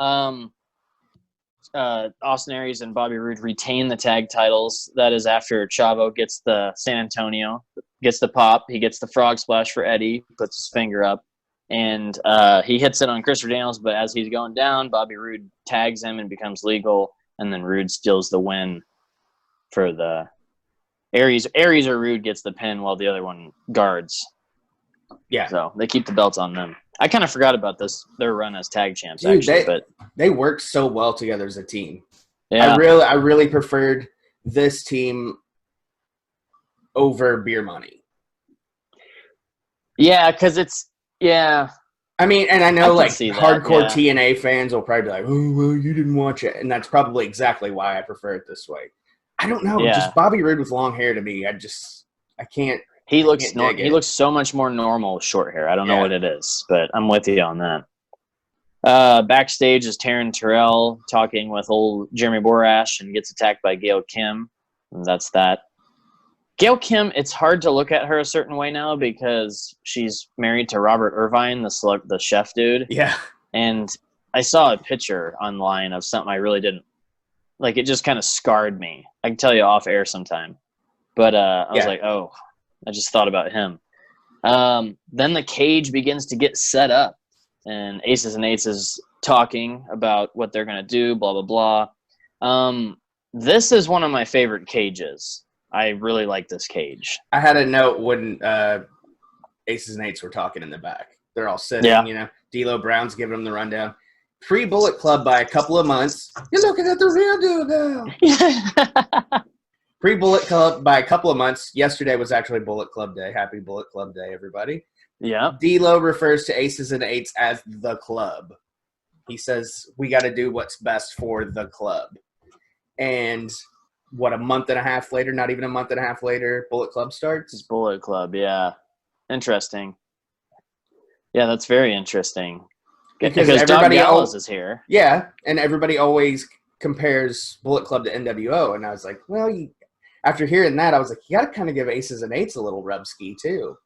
Austin Aries and Bobby Roode retain the tag titles. That is after Chavo gets the San Antonio, gets the pop. He gets the frog splash for Eddie, puts his finger up, and he hits it on Christopher Daniels. But as he's going down, Bobby Roode tags him and becomes legal, and then Roode steals the win for the Aries. Aries or Roode gets the pin while the other one guards. Yeah. So they keep the belts on them. I kind of forgot about their run as tag champs, actually. But they worked so well together as a team. Yeah. I really preferred this team over Beer Money. Yeah, because it's – yeah. I mean, and I know like hardcore TNA fans will probably be like, oh, well, you didn't watch it. And that's probably exactly why I prefer it this way. I don't know. Yeah. Just Bobby Roode with long hair to me, I can't. He looks so much more normal with short hair. I don't know what it is, but I'm with you on that. Backstage is Taryn Terrell talking with old Jeremy Borash and gets attacked by Gail Kim. And that's that. Gail Kim, it's hard to look at her a certain way now because she's married to Robert Irvine, the chef dude. Yeah. And I saw a picture online of something I really didn't like. It just kind of scarred me. I can tell you off air sometime. But I was like, oh. I just thought about him. Then the cage begins to get set up, and Aces and Eights is talking about what they're going to do, blah, blah, blah. This is one of my favorite cages. I really like this cage. I had a note when Aces and Eights were talking in the back. They're all sitting, you know. D'Lo Brown's giving them the rundown. Pre-Bullet Club by a couple of months. You're looking at the real dude now. Pre-Bullet Club by a couple of months. Yesterday was actually Bullet Club Day. Happy Bullet Club Day, everybody. Yeah. D'Lo refers to Aces and Eights as the club. He says, we got to do what's best for the club. And a month and a half later, not even a month and a half later, Bullet Club starts? It's Bullet Club, yeah. Interesting. Yeah, that's very interesting. Because Don Gallows is here. Yeah, and everybody always compares Bullet Club to NWO. And I was like, well, after hearing that, I was like, you got to kind of give Aces and Eights a little rub ski, too.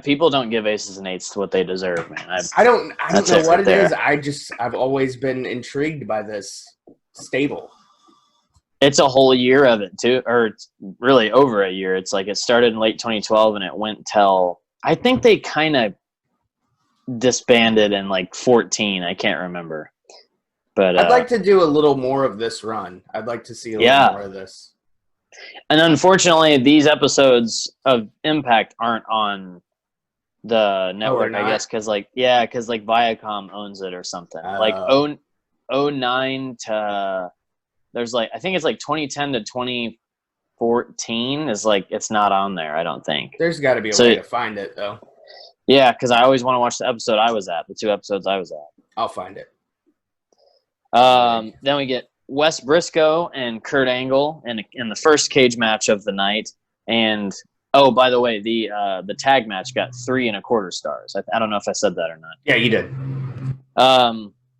People don't give Aces and Eights what they deserve, man. I don't know what it is. I've always been intrigued by this stable. It's a whole year of it, too, or it's really over a year. It's like it started in late 2012, and it went till – I think they kind of disbanded in, like, 14. I can't remember. But I'd like to do a little more of this run. I'd like to see a little more of this. And unfortunately, these episodes of Impact aren't on the network, I guess, because Viacom owns it or something. Like 09 to there's like, I think it's like 2010 to 2014 is like, it's not on there, I don't think. There's got to be a way to find it, though. Yeah, because I always want to watch the episode I was at, the 2 episodes I was at. I'll find it. Then we get Wes Briscoe and Kurt Angle in the first cage match of the night. And, oh, by the way, the tag match got 3.25 stars. I don't know if I said that or not. Yeah, you did.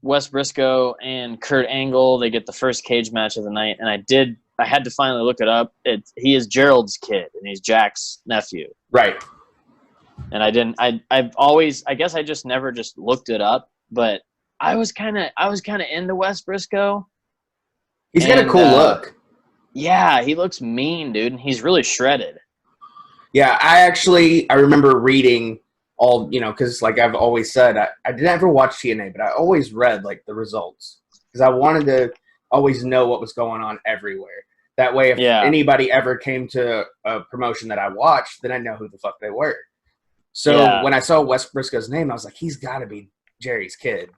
Wes Briscoe and Kurt Angle, they get the first cage match of the night. And I had to finally look it up. He is Gerald's kid, and he's Jack's nephew. Right. And I guess I just never just looked it up, but I was kind of into Wes Briscoe. He's got a cool look. Yeah, he looks mean, dude, and he's really shredded. Yeah, I remember reading all, because like I've always said, I didn't ever watch TNA, but I always read like the results because I wanted to always know what was going on everywhere. That way, if anybody ever came to a promotion that I watched, then I know who the fuck they were. So when I saw Wes Briscoe's name, I was like, he's got to be Jerry's kid.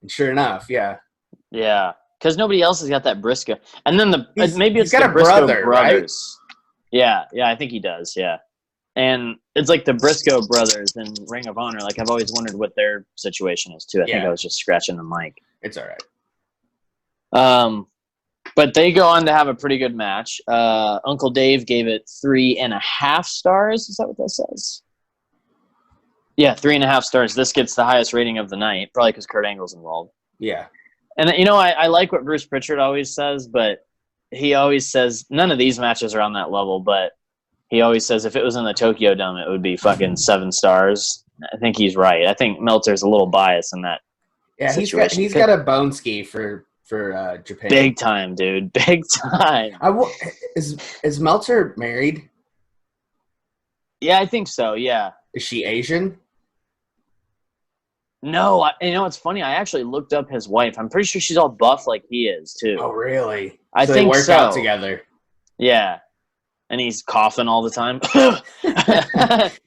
And sure enough, yeah. Yeah, because nobody else has got that Briscoe. And then maybe it's got the a Briscoe brother, brothers. Right? Yeah, I think he does, yeah. And it's like the Briscoe brothers in Ring of Honor. Like, I've always wondered what their situation is, too. I think I was just scratching the mic. It's all right. But they go on to have a pretty good match. Uncle Dave gave it 3.5 stars. Is that what that says? Yeah, 3.5 stars. This gets the highest rating of the night, probably because Kurt Angle's involved. Yeah. And, I like what Bruce Pritchard always says, but he always says none of these matches are on that level, but he always says if it was in the Tokyo Dome, it would be fucking 7 stars. I think he's right. I think Meltzer's a little biased in that situation. He's got a bone ski for Japan. Big time, dude. Big time. Is Meltzer married? Yeah, I think so, yeah. Is she Asian? No, it's funny. I actually looked up his wife. I'm pretty sure she's all buff like he is, too. Oh, really? I think they work out together. Yeah. And he's coughing all the time.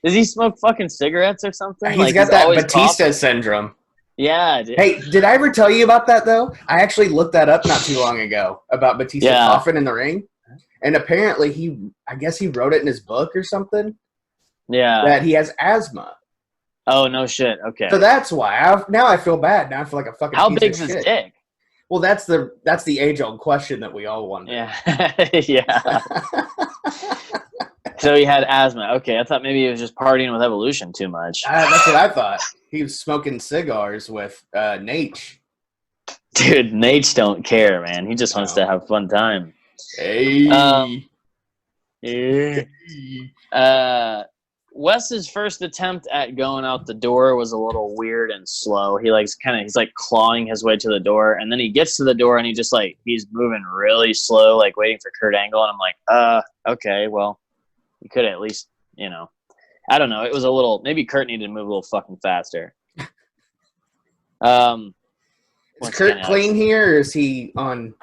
Does he smoke fucking cigarettes or something? He's got that Batista syndrome. Yeah, dude. Hey, did I ever tell you about that, though? I actually looked that up not too long ago, about Batista coughing in the ring. And apparently I guess he wrote it in his book or something. Yeah. That he has asthma. Oh, no shit. Okay. So that's why. Now I feel bad. Now I feel like a fucking How piece big's of his shit. dick? Well, that's the age-old question that we all wonder. Yeah. Yeah. So he had asthma. Okay, I thought maybe he was just partying with Evolution too much. That's what I thought. He was smoking cigars with Nate. Dude, Nate don't care, man. He just wants to have a fun time. Hey. Wes's first attempt at going out the door was a little weird and slow. He's like clawing his way to the door, and then he gets to the door and he's moving really slow, like waiting for Kurt Angle, and I'm like, okay, well, you could at least, I don't know. It was a little, maybe Kurt needed to move a little fucking faster. Is Kurt clean here, or is he on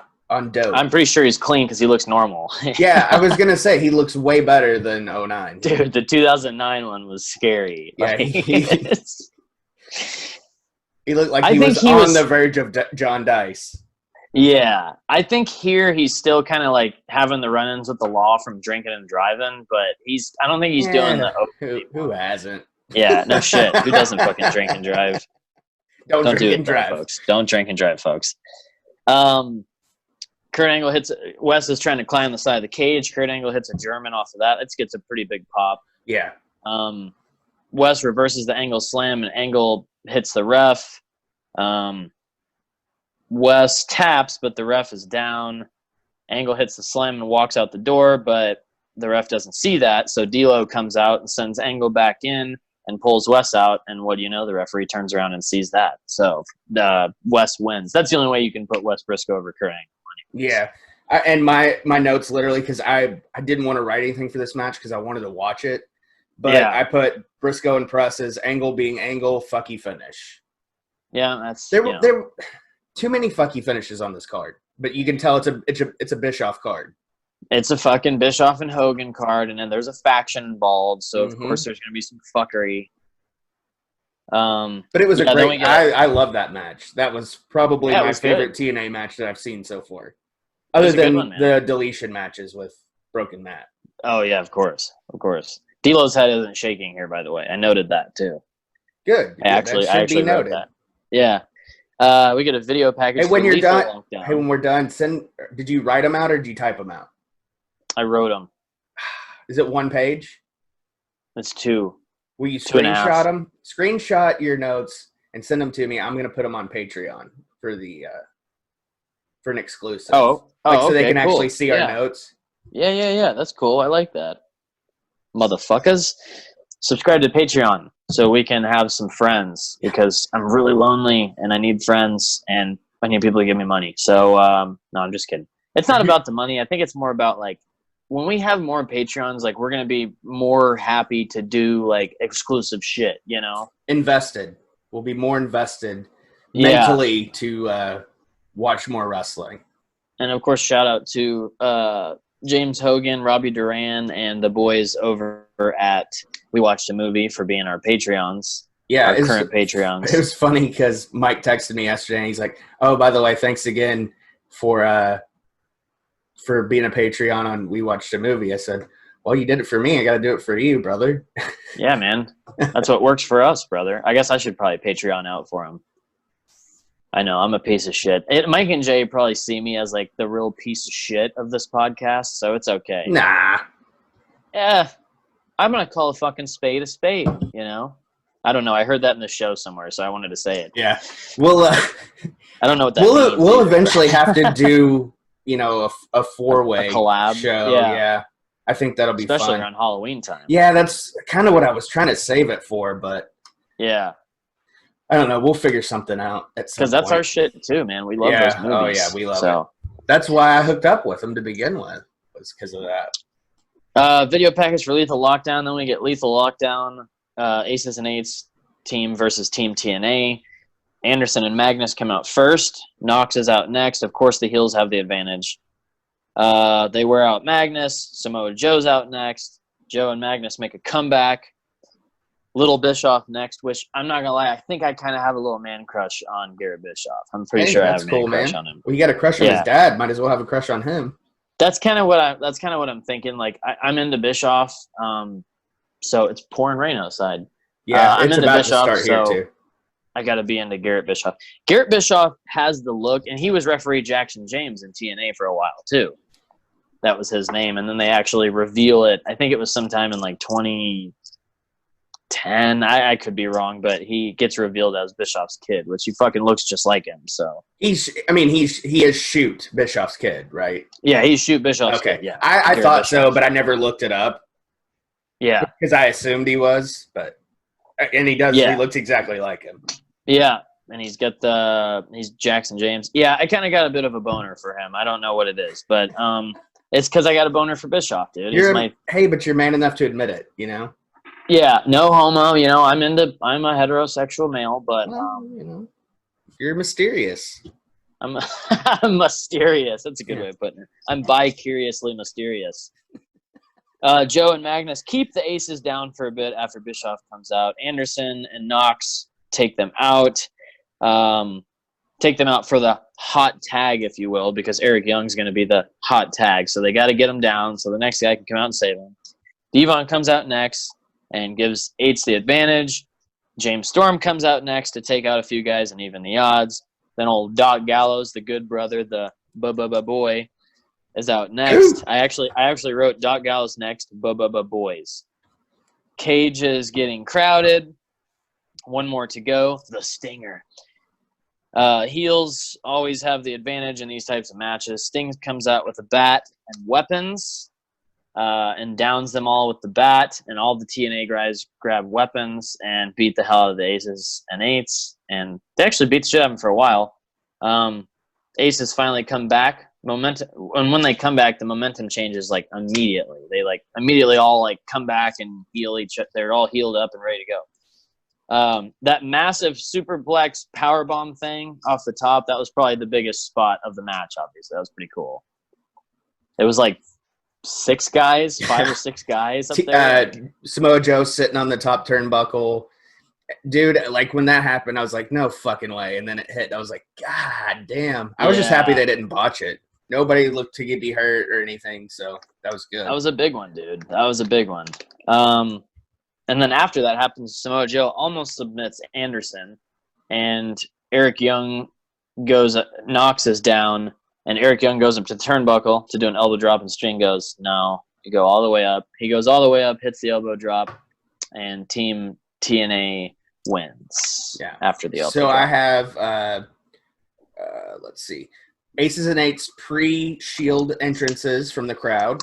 dope? I'm pretty sure he's clean because he looks normal. Yeah, I was gonna say he looks way better than 09. Dude, the 2009 one was scary. Yeah, he looked like he was on the verge of John Dice. Yeah, I think here he's still kind of like having the run-ins with the law from drinking and driving, but I don't think he's doing the. Who hasn't? Yeah, no shit. Who doesn't fucking drink and drive? Don't drink and drive, folks. Don't drink and drive, folks. Kurt Angle hits. Wes is trying to climb the side of the cage. Kurt Angle hits a German off of that. It gets a pretty big pop. Yeah. Wes reverses the Angle slam, and Angle hits the ref. Wes taps, but the ref is down. Angle hits the slam and walks out the door, but the ref doesn't see that. So D'Lo comes out and sends Angle back in and pulls Wes out. And what do you know? The referee turns around and sees that. So Wes wins. That's the only way you can put Wes Briscoe over Kurt Angle. Yeah. And my notes literally, because I didn't want to write anything for this match because I wanted to watch it. But I put Briscoe and presses, Angle being Angle, fucky finish. Yeah, that's there were too many fucky finishes on this card, but you can tell it's a Bischoff card. It's a fucking Bischoff and Hogan card, and then there's a faction involved, so of course there's gonna be some fuckery. But it was a great. I love that match. That was probably my favorite TNA match that I've seen so far, other than the deletion matches with Broken Matt. Oh yeah, of course. D'Lo's head isn't shaking here, by the way. I noted that too. Good. I actually wrote that. Yeah. We get a video package. Hey, when you're done. Hey, when we're done, did you write them out or did you type them out? I wrote them. Is it one page? It's 2. Will you screenshot them? Screenshot your notes and send them to me. I'm going to put them on Patreon for an exclusive. So they can actually see our notes. Yeah. That's cool. I like that. Motherfuckers. Subscribe to Patreon so we can have some friends because I'm really lonely and I need friends and I need people to give me money. So, no, I'm just kidding. It's not about the money. I think it's more about like when we have more Patreons, like we're going to be more happy to do like exclusive shit, you know? Invested. We'll be more invested mentally to watch more wrestling. And of course, shout out to James Hogan, Robbie Duran, and the boys over at We Watched a Movie for being our Patreons. Yeah, our current Patreons. It was funny because Mike texted me yesterday and he's like, "Oh, by the way, thanks again for being a Patreon on We Watched a Movie." I said, "Well, you did it for me. I got to do it for you, brother." Yeah, man. That's what works for us, brother. I guess I should probably Patreon out for him. I know, I'm a piece of shit. Mike and Jay probably see me as like the real piece of shit of this podcast, so it's okay. Nah. Yeah. I'm going to call a fucking spade, you know? I don't know. I heard that in the show somewhere, so I wanted to say it. Yeah. Well, I don't know what that means. We'll eventually have to do, you know, a 4-way collab show. Yeah. I think that'll be especially fun. around Halloween time. Yeah, that's kind of what I was trying to save it for, but yeah. I don't know. We'll figure something out at some point. Because that's our shit too, man. We love those movies. Oh, yeah. We love it. That's why I hooked up with them to begin with, was because of that. Video package for Lethal Lockdown. Then we get Lethal Lockdown, Aces and Eights team versus Team TNA. Anderson and Magnus come out first. Knox is out next. Of course, the heels have the advantage. They wear out Magnus. Samoa Joe's out next. Joe and Magnus make a comeback. Little Bischoff next, which I'm not gonna lie, I think I kind of have a little man crush on Garrett Bischoff. I'm pretty sure I have a man crush on him. Well, you got a crush on his dad. Might as well have a crush on him. That's kind of what I'm thinking. Like I'm into Bischoff, so it's pouring rain outside. Yeah, I'm it's into about Bischoff, to start here too. I got to be into Garrett Bischoff. Garrett Bischoff has the look, and he was referee Jackson James in TNA for a while too. That was his name, and then they actually reveal it. I think it was sometime in like 2010. I could be wrong, but he gets revealed as Bischoff's kid, which he fucking looks just like him. So he is Shoot Bischoff's kid, right? Yeah, he's Shoot Bischoff's kid. Yeah, I thought so, but I never looked it up. Yeah, because I assumed he was, and he does. Yeah. He looks exactly like him. Yeah, and he's Jackson James. Yeah, I kind of got a bit of a boner for him. I don't know what it is, but it's because I got a boner for Bischoff, dude. Hey, but you're man enough to admit it, you know? Yeah, no homo. You know, I'm a heterosexual male, but you know, you're mysterious. I'm mysterious. That's a good way of putting it. I'm bi-curiously mysterious. Joe and Magnus keep the Aces down for a bit after Bischoff comes out. Anderson and Knox take them out. Take them out for the hot tag, if you will, because Eric Young's going to be the hot tag. So they got to get him down so the next guy can come out and save him. Devon comes out next and gives Eights the advantage. James Storm comes out next to take out a few guys and even the odds. Then old Doc Gallows, the good brother, the boy, is out next. I actually wrote Doc Gallows next, boys. Cage is getting crowded. One more to go. The Stinger. Heels always have the advantage in these types of matches. Sting comes out with a bat and weapons and downs them all with the bat. And all the TNA guys grab weapons and beat the hell out of the Aces and Eights. And they actually beat the shit out of them for a while. Aces finally come back. Momentum, and when they come back, the momentum changes like immediately. They like immediately all like come back and heal each other. They're all healed up and ready to go. That massive superplex powerbomb thing off the top, that was probably the biggest spot of the match, obviously. That was pretty cool. It was like 5 or 6 guys up there. Samoa Joe sitting on the top turnbuckle. Dude, like when that happened, I was like, no fucking way. And then it hit. I was like, God damn. I was just happy they didn't botch it. Nobody looked to be hurt or anything, so that was good. That was a big one, dude. That was a big one. And then after that happens, Samoa Joe almost submits Anderson, and Eric Young knocks us down, and Eric Young goes up to the turnbuckle to do an elbow drop, and Sting goes, no. You go all the way up. He goes all the way up, hits the elbow drop, and Team TNA wins after the elbow drop. So I have, let's see, Aces and Eights pre-Shield entrances from the crowd.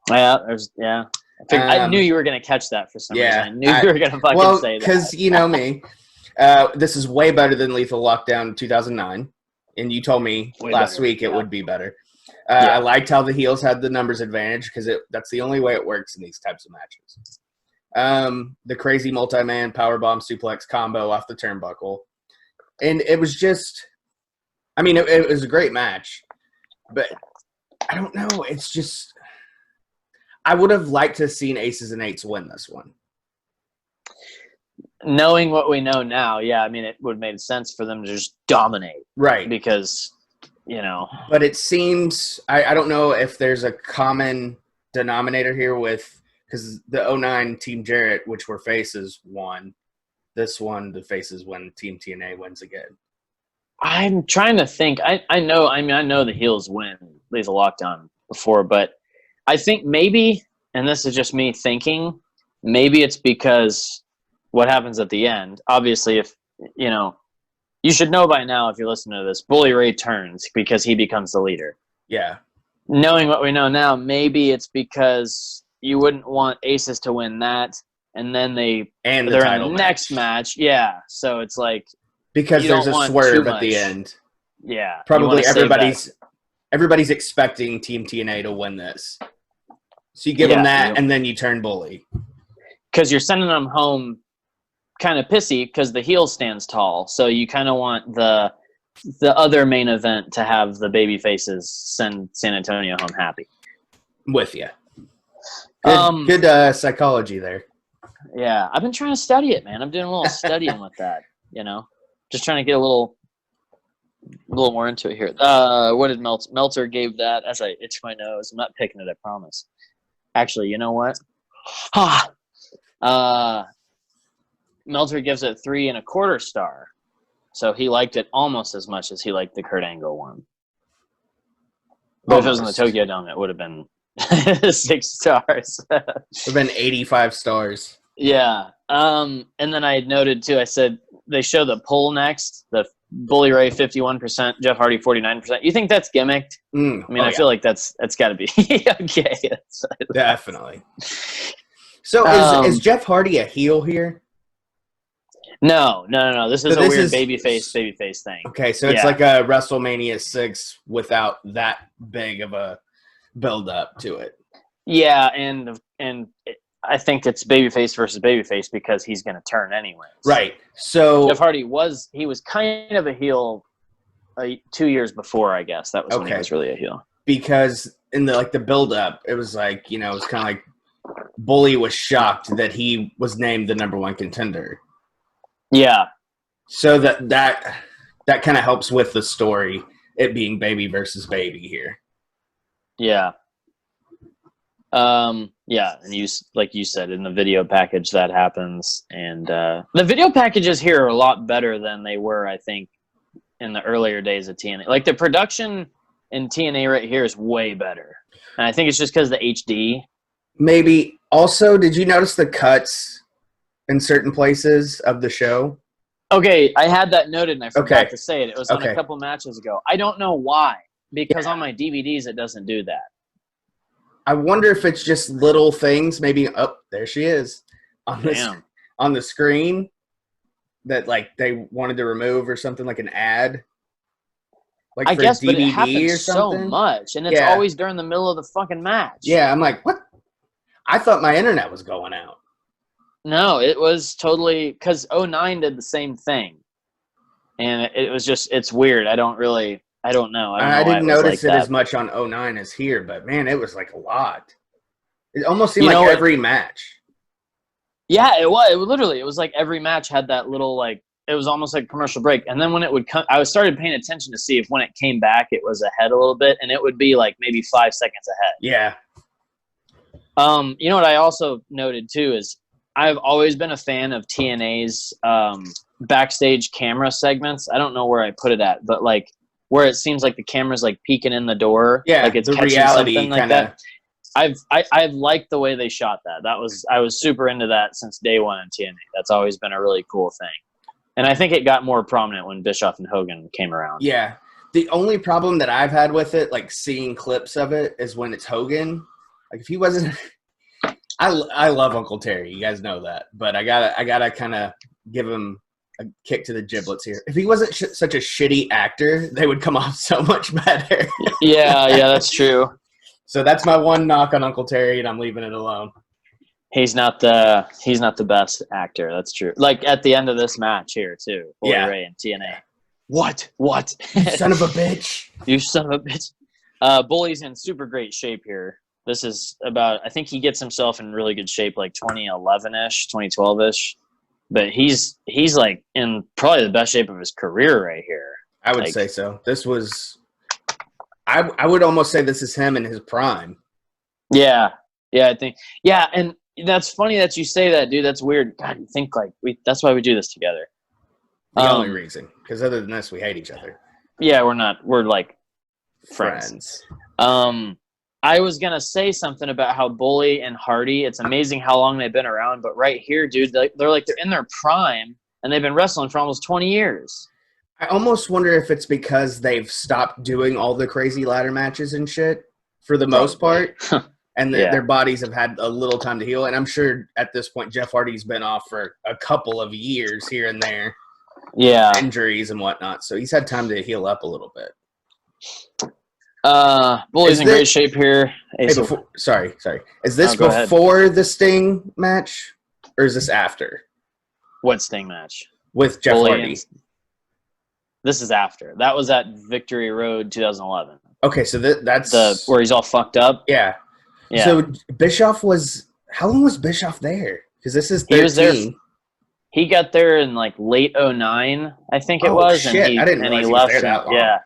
Yeah. I knew you were going to catch that for some reason. I knew you were going to fucking say that. Because you know me. This is way better than Lethal Lockdown 2009. And you told me last week it would be better. I liked how the heels had the numbers advantage because that's the only way it works in these types of matches. The crazy multi-man powerbomb suplex combo off the turnbuckle. And it was just, I mean, it was a great match. But I don't know. It's just, I would have liked to have seen Aces and Eights win this one. Knowing what we know now, I mean, it would have made sense for them to just dominate. Right. Because, you know. But it seems, I don't know if there's a common denominator here with, because the 09 Team Jarrett, which were faces, won. This one, the faces win, Team TNA wins again. I'm trying to think. I know the heels win Lethal Lockdown before, but I think maybe, and this is just me thinking, maybe it's because what happens at the end. Obviously, if, you know, you should know by now if you're listening to this, Bully Ray turns because he becomes the leader. Yeah. Knowing what we know now, maybe it's because you wouldn't want Aces to win that, and then they're in the next match. Yeah, so it's like because there's a swerve at the end. Yeah, probably everybody's expecting Team TNA to win this, so you give them that, and then you turn Bully because you're sending them home kind of pissy because the heel stands tall. So you kind of want the other main event to have the baby faces send San Antonio home happy. With you. Good psychology there. Yeah, I've been trying to study it, man. I'm doing a little studying with that, you know. Just trying to get a little more into it here. What did Meltzer gave that as I itch my nose? I'm not picking it, I promise. Actually, you know what? Meltzer gives it 3 1/4 star. So he liked it almost as much as he liked the Kurt Angle one. But if it was in the Tokyo Dome, it would have been 6 stars. It would have been 85 stars. Yeah. And then I noted, too, I said they show the poll next, the Bully Ray 51%, Jeff Hardy 49%. You think that's gimmicked? I mean, I feel like that's got to be okay. Definitely. So is Jeff Hardy a heel here? No. This is a weird babyface thing. Okay, so it's like a WrestleMania 6 without that big of a build-up to it. Yeah, and I think it's babyface versus babyface because he's going to turn anyways. Right. So Jeff Hardy was kind of a heel 2 years before, I guess. That was when he was really a heel. Because in the build-up, it was like, you know, it was kind of like Bully was shocked that he was named the number 1 contender. Yeah. So that kind of helps with the story, it being baby versus baby here. Yeah. Yeah, and like you said, in the video package that happens, and the video packages here are a lot better than they were, I think, in the earlier days of TNA. Like the production in TNA right here is way better, and I think it's just because of the HD. Maybe. Also, did you notice the cuts in certain places of the show? Okay, I had that noted, and I forgot to say it. It was on a couple matches ago. I don't know why, because on my DVDs it doesn't do that. I wonder if it's just little things. Maybe there she is on the screen that like they wanted to remove or something, like an ad. Like I guess, DVD but it happens or something. So much, and it's always during the middle of the fucking match. Yeah, I'm like, what? I thought my internet was going out. No, it was totally because 09 did the same thing, and it was just it's weird. I don't know. I didn't notice it as much on 09 as here, but man, it was like a lot. It almost seemed like every match. Yeah, it was. It was literally. It was like every match had that little like. It was almost like a commercial break, and then when it would come, I started paying attention to see if when it came back, it was ahead a little bit, and it would be like maybe 5 seconds ahead. Yeah. You know what I also noted too is I've always been a fan of TNA's backstage camera segments. I don't know where I put it at, but like where it seems like the camera's like peeking in the door, Yeah, like it's the catching reality something like kinda... that. I've liked the way they shot that. I was super into that since day one in TNA. That's always been a really cool thing. And I think it got more prominent when Bischoff and Hogan came around. Yeah. The only problem that I've had with it, like seeing clips of it, is when it's Hogan. Like if he wasn't, I love Uncle Terry. You guys know that, but I gotta kind of give him a kick to the giblets here. If he wasn't such a shitty actor, they would come off so much better. Yeah, that's true. So that's my one knock on Uncle Terry, and I'm leaving it alone. He's not the best actor. That's true. Like at the end of this match here too, Bully Ray and TNA. What? You son of a bitch! You son of a bitch! Bully's in super great shape here. This is about. I think he gets himself in really good shape, like 2011-ish, 2012-ish. But he's like in probably the best shape of his career right here. I would say so. This was. I would almost say this is him in his prime. Yeah, I think. Yeah, and that's funny that you say that, dude. That's weird. God, you think like that's why we do this together. The only reason, because other than this, we hate each other. Yeah, we're not. We're like friends. I was gonna say something about how Bully and Hardy. It's amazing how long they've been around, but right here, dude, they're in their prime, and they've been wrestling for almost 20 years. I almost wonder if it's because they've stopped doing all the crazy ladder matches and shit for the most part. And their bodies have had a little time to heal. And I'm sure at this point, Jeff Hardy's been off for a couple of years here and there. Yeah. Injuries and whatnot. So he's had time to heal up a little bit. Bully's in great shape here. Hey, sorry. Is this before the Sting match? Or is this after? What Sting match? With Jeff Hardy. This is after. That was at Victory Road 2011. Okay, so that's... where he's all fucked up? Yeah. So Bischoff was... How long was Bischoff there? Because this is 13. He was there. He got there in like late 2009, I think it was. Shit. And I didn't realize he was there that long. Yeah.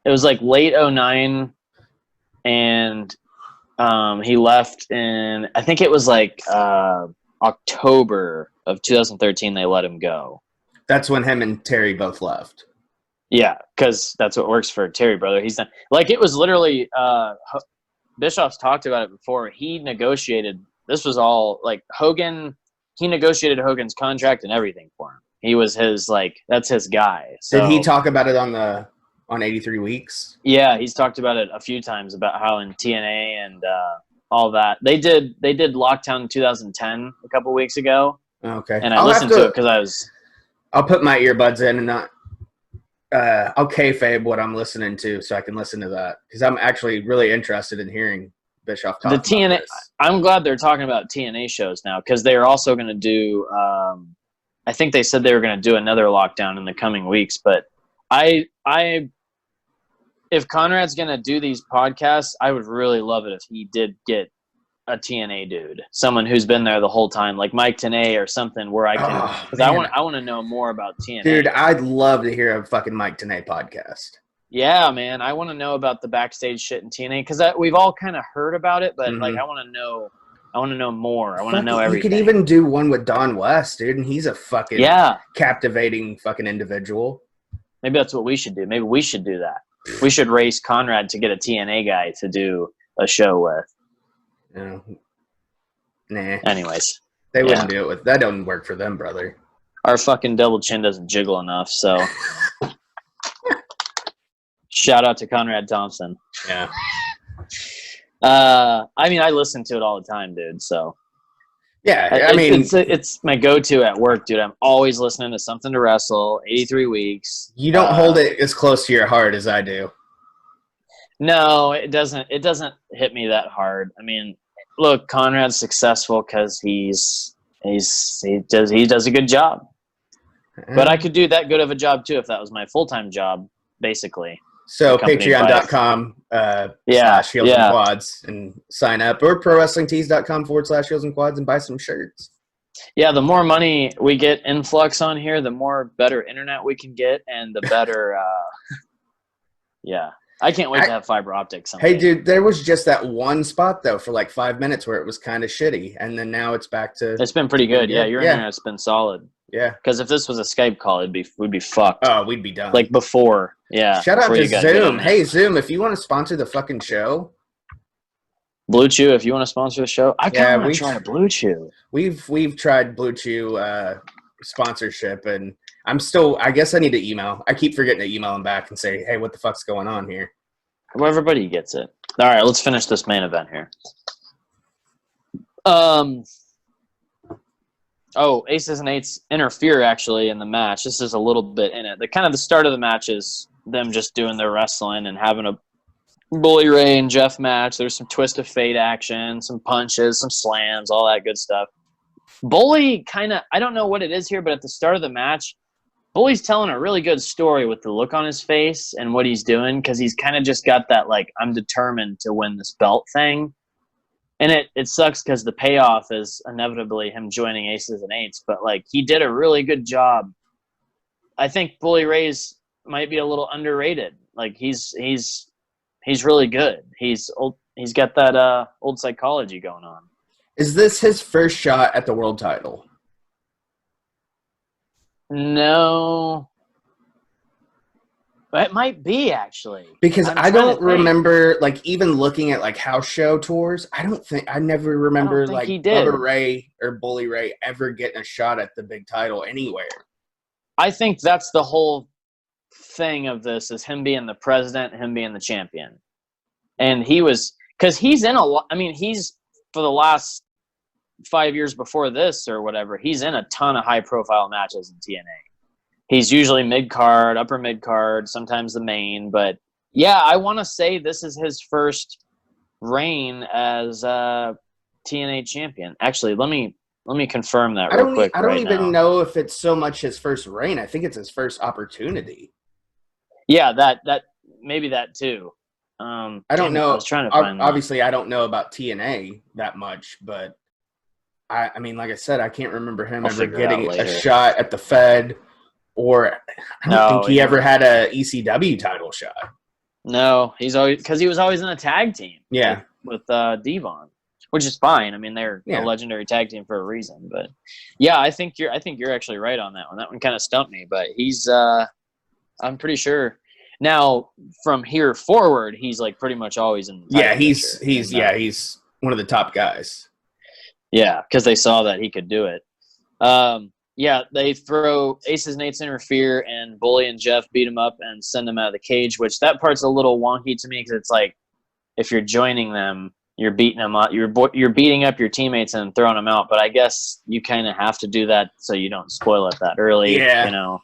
It was like late 2009, and he left in... I think it was like October of 2013 they let him go. That's when him and Terry both left. Yeah, because that's what works for Terry, brother. He's done. Like, it was literally Bischoff's talked about it before. He negotiated. This was all like Hogan. He negotiated Hogan's contract and everything for him. He was his that's his guy. So, did he talk about it on 83 Weeks? Yeah, he's talked about it a few times about how in TNA and all that they did Lockdown 2010 a couple weeks ago. Okay, and I listened to it because I'll put my earbuds in and not. I'll kayfabe what I'm listening to so I can listen to that because I'm actually really interested in hearing Bischoff talk about TNA. This. I'm glad they're talking about TNA shows now because they're also going to do. I think they said they were going to do another Lockdown in the coming weeks, but if Conrad's going to do these podcasts, I would really love it if he did get a TNA dude, someone who's been there the whole time, like Mike Tenay or something, where I can, because I want to know more about TNA. Dude, I'd love to hear a fucking Mike Tenay podcast. Yeah, man, I want to know about the backstage shit in TNA because we've all kind of heard about it, but like I want to know more. I want to know everything. You could even do one with Don West, dude, and he's a fucking captivating fucking individual. Maybe that's what we should do. Maybe we should do that. We should race Conrad to get a TNA guy to do a show with. No. Nah. Anyways. They wouldn't do it with... That doesn't work for them, brother. Our fucking double chin doesn't jiggle enough, so... Shout out to Conrad Thompson. Yeah. I mean, I listen to it all the time, dude, so... Yeah, I mean... It's my go-to at work, dude. I'm always listening to something to wrestle, 83 weeks. You don't hold it as close to your heart as I do. No, it doesn't. It doesn't hit me that hard. I mean, look, Conrad's successful because he does a good job. But I could do that good of a job too if that was my full-time job, basically. So patreon.com /Heels and Quads and sign up, or prowrestlingtees.com /Heels and Quads and buy some shirts. Yeah, the more money we get influx on here, the more better internet we can get, and the better. Yeah, I can't wait to have fiber optics someday. Hey, dude, there was just that one spot though for like 5 minutes where it was kind of shitty, and then now it's back to. It's been pretty good. Yeah, your internet's been solid. Yeah. Because if this was a Skype call, we'd be fucked. Oh, we'd be done. Like before. Yeah. Shout out to Zoom. Hey, Zoom, if you want to sponsor the fucking show. Blue Chew, if you want to sponsor the show. I kind of want to try Blue Chew. We've tried Blue Chew sponsorship, and I guess I need to email. I keep forgetting to email them back and say, hey, what the fuck's going on here? Well, everybody gets it. All right, let's finish this main event here. Aces and Eights interfere actually in the match. This is a little bit in it. The start of the match is them just doing their wrestling and having a Bully Ray and Jeff match. There's some twist of fate action, some punches, some slams, all that good stuff. Bully I don't know what it is here, but at the start of the match, Bully's telling a really good story with the look on his face and what he's doing, because he's kind of just got that, like, I'm determined to win this belt thing. And it sucks because the payoff is inevitably him joining Aces and Eights, but, like, he did a really good job. I think Bully Ray's might be a little underrated. Like, he's really good. He's got that old psychology going on. Is this his first shot at the world title? No. It might be, actually. Because I don't remember, like, even looking at, like, house show tours, I never remember, like, Bubba Ray or Bully Ray ever getting a shot at the big title anywhere. I think that's the whole thing of this, is him being the president, him being the champion. And because he's in a lot, I mean, he's, for the last 5 years before this or whatever, he's in a ton of high-profile matches in TNA. He's usually mid-card, upper mid-card, sometimes the main. But, yeah, I want to say this is his first reign as TNA champion. Actually, let me confirm that real quick. I don't even know if it's so much his first reign. I think it's his first opportunity. Yeah, that maybe that too. I don't know. I was trying to find obviously, I don't know about TNA that much, but I mean, like I said, I can't remember him ever getting a shot at the Fed. Or I don't think he ever had a ECW title shot. No, he was always in a tag team. Yeah, with Devon, which is fine. I mean, they're a legendary tag team for a reason. But yeah, I think you're actually right on that one. That one kind of stumped me, but he's I'm pretty sure now from here forward he's like pretty much always in. He's one of the top guys. Yeah, because they saw that he could do it. Yeah, they throw Aces and Eights interfere, and Bully and Jeff beat him up and send him out of the cage, which that part's a little wonky to me because it's like if you're joining them, you're beating them up. You're beating up your teammates and throwing them out, but I guess you kind of have to do that so you don't spoil it that early. Yeah. You know,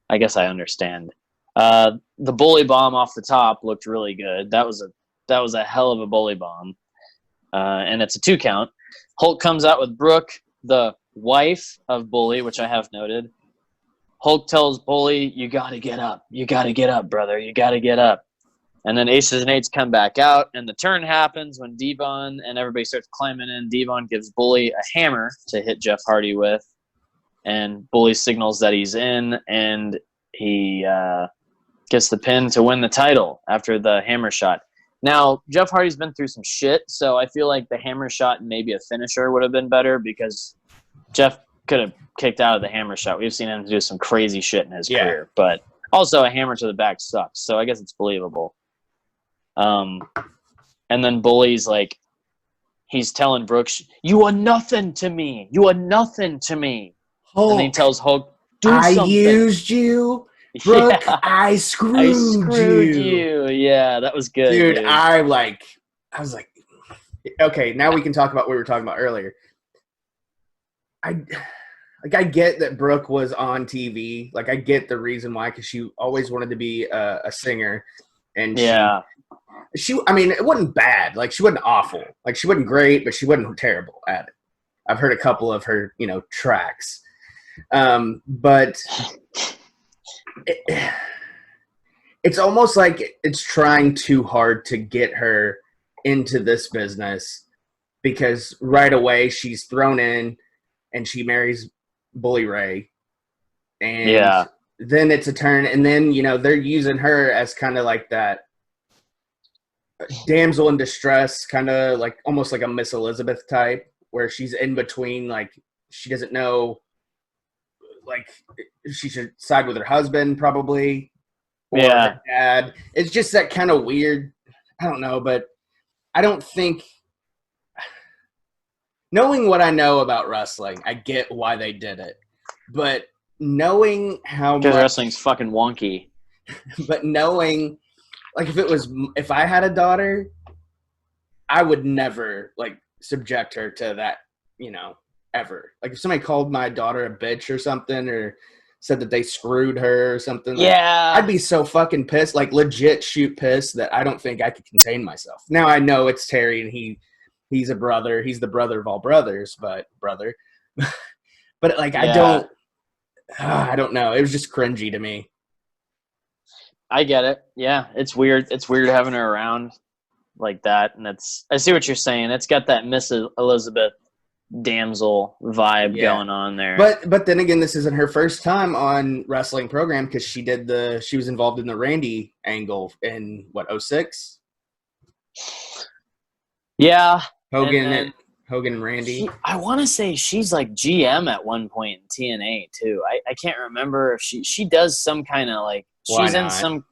I guess I understand. The Bully bomb off the top looked really good. That was a hell of a Bully bomb, and it's a 2 count. Hulk comes out with Brooke, the wife of Bully, which I have noted. Hulk tells Bully, you got to get up. You got to get up, brother. You got to get up. And then Aces and Eights come back out, and the turn happens when Devon and everybody starts climbing in. Devon gives Bully a hammer to hit Jeff Hardy with, and Bully signals that he's in, and he gets the pin to win the title after the hammer shot. Now, Jeff Hardy's been through some shit, so I feel like the hammer shot and maybe a finisher would have been better because Jeff could have kicked out of the hammer shot. We've seen him do some crazy shit in his career, but also a hammer to the back sucks, so I guess it's believable. And then Bully's like, he's telling Brooks, you are nothing to me. You are nothing to me. Hulk, and then he tells Hulk, do something. I used you. Brooke, yeah. I screwed you. Yeah, that was good. Dude, I was like, okay, now we can talk about what we were talking about earlier. I get that Brooke was on TV. Like, I get the reason why, because she always wanted to be a singer. And she, I mean, it wasn't bad. Like, she wasn't awful. Like, she wasn't great, but she wasn't terrible at it. I've heard a couple of her, tracks. But it's almost like it's trying too hard to get her into this business, because right away she's thrown in and she marries Bully Ray. And then it's a turn, and then, they're using her as kind of like that damsel in distress, kind of like almost like a Miss Elizabeth type, where she's in between, like she doesn't know, like she should side with her husband probably, or her dad. It's just that kind of weird. I don't know, but I don't think, knowing what I know about wrestling, I get why they did it, but knowing how much wrestling's fucking wonky, but knowing, like, if I had a daughter, I would never like subject her to that, ever. Like if somebody called my daughter a bitch or something, or said that they screwed her or something, like, I'd be so fucking pissed, like legit shoot pissed, that I don't think I could contain myself. Now I know it's Terry and he's a brother, he's the brother of all brothers, but like I don't know. It was just cringy to me. I get it. Yeah, it's weird. It's weird having her around like that, and I see what you're saying. It's got that Miss Elizabeth damsel vibe going on there. But then again, this isn't her first time on wrestling program, because she was involved in the Randy angle in 2006. Yeah, Hogan and Randy. I want to say she's like GM at one point in TNA too. I can't remember if she does some kind of like she's in some.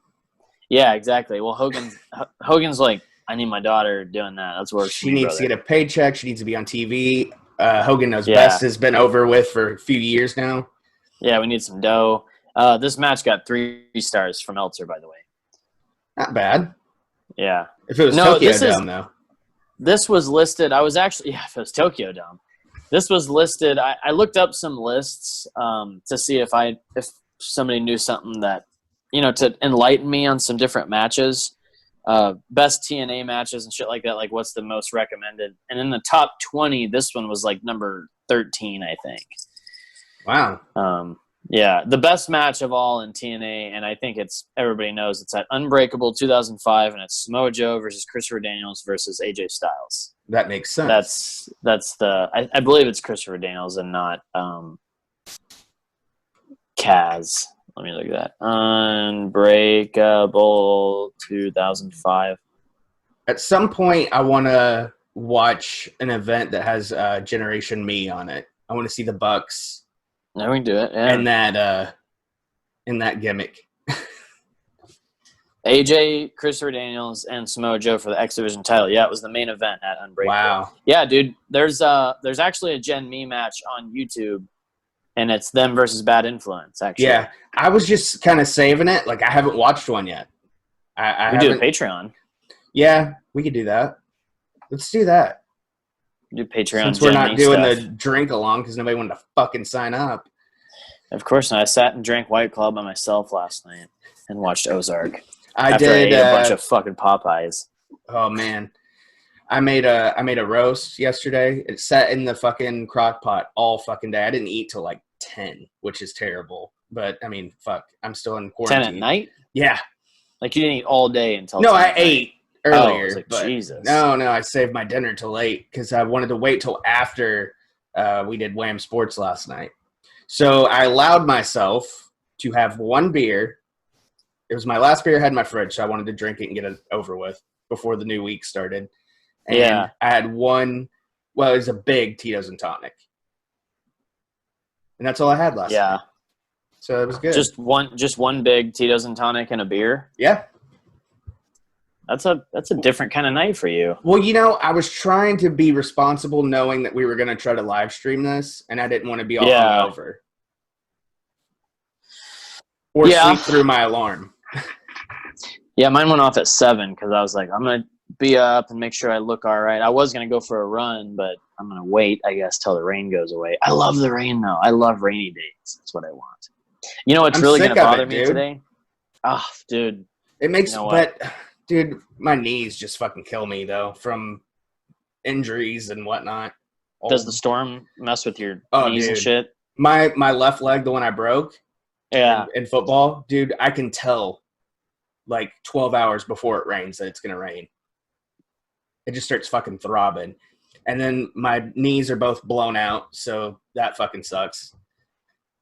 Yeah, exactly. Well, Hogan's like, I need my daughter doing that. That's where she needs to get a paycheck. She needs to be on TV. Hogan Knows Best has been over with for a few years now. Yeah, we need some dough. This match got 3 stars from Meltzer, by the way. Not bad. Yeah. If it was Tokyo Dome, though. This was listed. I was actually, if it was Tokyo Dome. This was listed. I looked up some lists to see if somebody knew something that, to enlighten me on some different matches. Best TNA matches and shit like that, like what's the most recommended. And in the top 20, this one was like number 13, I think. Wow. Yeah, the best match of all in TNA, and I think everybody knows it's at Unbreakable 2005, and it's Samoa Joe versus Christopher Daniels versus AJ Styles. That makes sense. That's I believe it's Christopher Daniels and not Kaz. Let me look at that. Unbreakable 2005. At some point, I want to watch an event that has Generation Me on it. I want to see the Bucks. No, we can do it. Yeah. In that gimmick. AJ, Christopher Daniels, and Samoa Joe for the X Division title. Yeah, it was the main event at Unbreakable. Wow. Yeah, dude. There's actually a Gen Me match on YouTube. And it's them versus Bad Influence, actually. Yeah, I was just kind of saving it. Like, I haven't watched one yet. We do a Patreon. Yeah, we could do that. Let's do that. We do Patreon. Since we're not doing the drink along because nobody wanted to fucking sign up. Of course not. I sat and drank White Claw by myself last night and watched Ozark. I ate a bunch of fucking Popeyes. Oh, man. I made a roast yesterday. It sat in the fucking crock pot all fucking day. I didn't eat till like 10, which is terrible. But I mean, fuck, I'm still in quarantine. 10 at night? Yeah. Like you didn't eat all day until. No, I ate earlier. Like, but Jesus. No, I saved my dinner till late because I wanted to wait till after we did Wham Sports last night. So I allowed myself to have one beer. It was my last beer I had in my fridge, so I wanted to drink it and get it over with before the new week started. And I had one. Well, it was a big Tito's and tonic. And that's all I had last night. So it was good. Just one big Tito's and tonic and a beer? Yeah. That's a different kind of night for you. Well, I was trying to be responsible knowing that we were going to try to live stream this, and I didn't want to be all hungover. Or sleep through my alarm. Yeah, mine went off at 7 because I was like, I'm going to be up and make sure I look all right. I was going to go for a run, but I'm going to wait, I guess, till the rain goes away. I love the rain, though. I love rainy days. That's what I want. You know what's really going to bother me today? Oh, dude. It makes dude, my knees just fucking kill me, though, from injuries and whatnot. Does the storm mess with your knees and shit? My left leg, the one I broke in football, dude, I can tell like 12 hours before it rains that it's going to rain. It just starts fucking throbbing. and then my knees are both blown out, so that fucking sucks.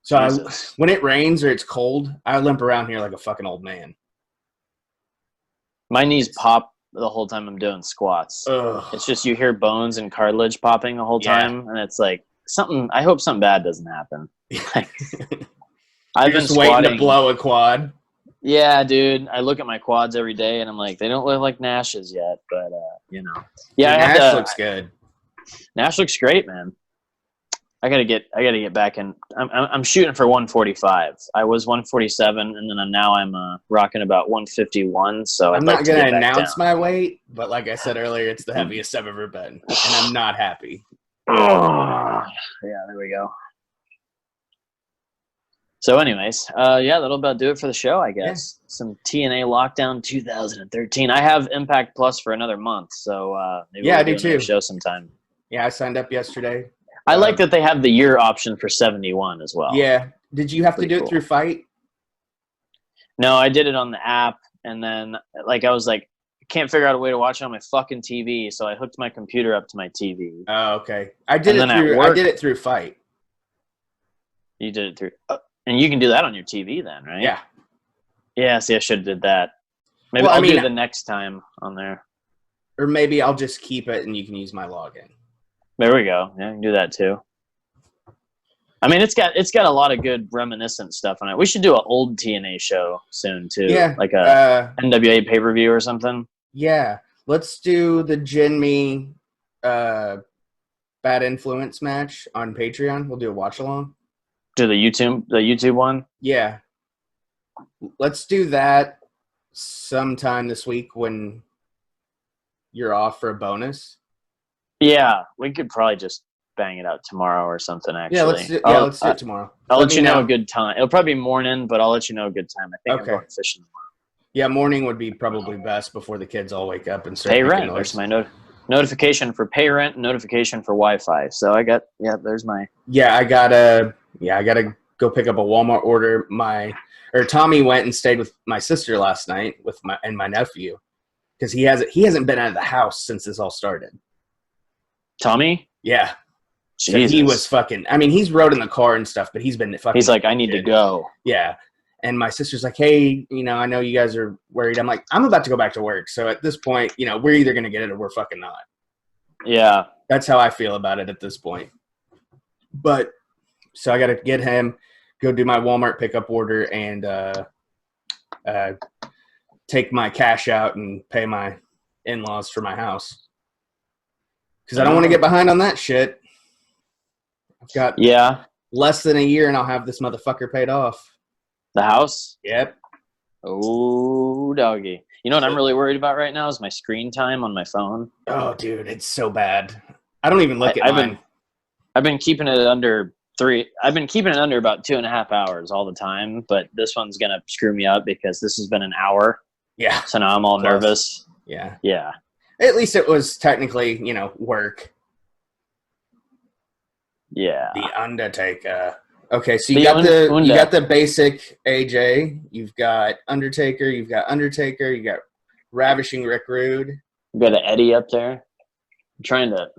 So when it rains or it's cold, I limp around here like a fucking old man. My knees pop the whole time I'm doing squats. Ugh. It's just you hear bones and cartilage popping the whole time, and it's like something. I hope something bad doesn't happen. I've been just waiting to blow a quad. Yeah, dude. I look at my quads every day, and I'm like, they don't look like Nash's yet, but you know. Yeah, dude, Nash looks good. Nash looks great, man. I gotta get back in. I'm shooting for 145. I was 147, and then I'm rocking about 151. So I'm not gonna announce my weight, but like I said earlier, it's the heaviest I've ever been, and I'm not happy. Yeah, there we go. So, anyways, yeah, that'll about do it for the show, I guess. Yeah. Some TNA Lockdown 2013. I have Impact Plus for another month, so maybe we'll I do too. Show sometime. Yeah, I signed up yesterday. I like that they have the year option for 71 as well. Yeah. Did you have to do it through Fight? No, I did it on the app, and then I was like, I can't figure out a way to watch it on my fucking TV, so I hooked my computer up to my TV. Oh, okay. I did it through Fight. You did it through, and you can do that on your TV then, right? Yeah. Yeah. See, I should have did that. Maybe I'll do it the next time on there. Or maybe I'll just keep it and you can use my login. There we go. Yeah, you can do that too. I mean, it's got a lot of good reminiscent stuff on it. We should do an old TNA show soon too. Yeah, like a NWA pay-per-view or something. Yeah, let's do the Jinmi Bad Influence match on Patreon. We'll do a watch along. Do the YouTube one. Yeah, let's do that sometime this week when you're off for a bonus. Yeah, we could probably just bang it out tomorrow or something, actually. Yeah, let's do it tomorrow. I'll let you know a good time. It'll probably be morning, but I'll let you know a good time. I think I'm going fishing tomorrow. Yeah, morning would be probably best before the kids all wake up and start pay rent. There's my notification for pay rent, notification for Wi-Fi. So there's my... I gotta go pick up a Walmart order. Tommy went and stayed with my sister last night with my nephew because he hasn't been out of the house since this all started. Tommy? Yeah. So he was fucking... I mean, he's rode in the car and stuff, but he's been fucking... He's like, I need to go. Yeah. And my sister's like, hey, I know you guys are worried. I'm like, I'm about to go back to work. So at this point, we're either going to get it or we're fucking not. Yeah. That's how I feel about it at this point. But, so I got to get him, go do my Walmart pickup order, and take my cash out and pay my in-laws for my house. Because I don't want to get behind on that shit. I've got less than a year and I'll have this motherfucker paid off. The house? Yep. Oh, doggy. You know what I'm really worried about right now is my screen time on my phone. Oh, dude, it's so bad. I don't even look at mine. I've been keeping it under 3. I've been keeping it under about 2.5 hours all the time, but this one's going to screw me up because this has been an hour. Yeah. So now I'm all nervous. Yeah. Yeah. At least it was technically, work. Yeah. The Undertaker. Okay, so you got the basic AJ. You've got Undertaker. You got Ravishing Rick Rude. You got an Eddie up there. That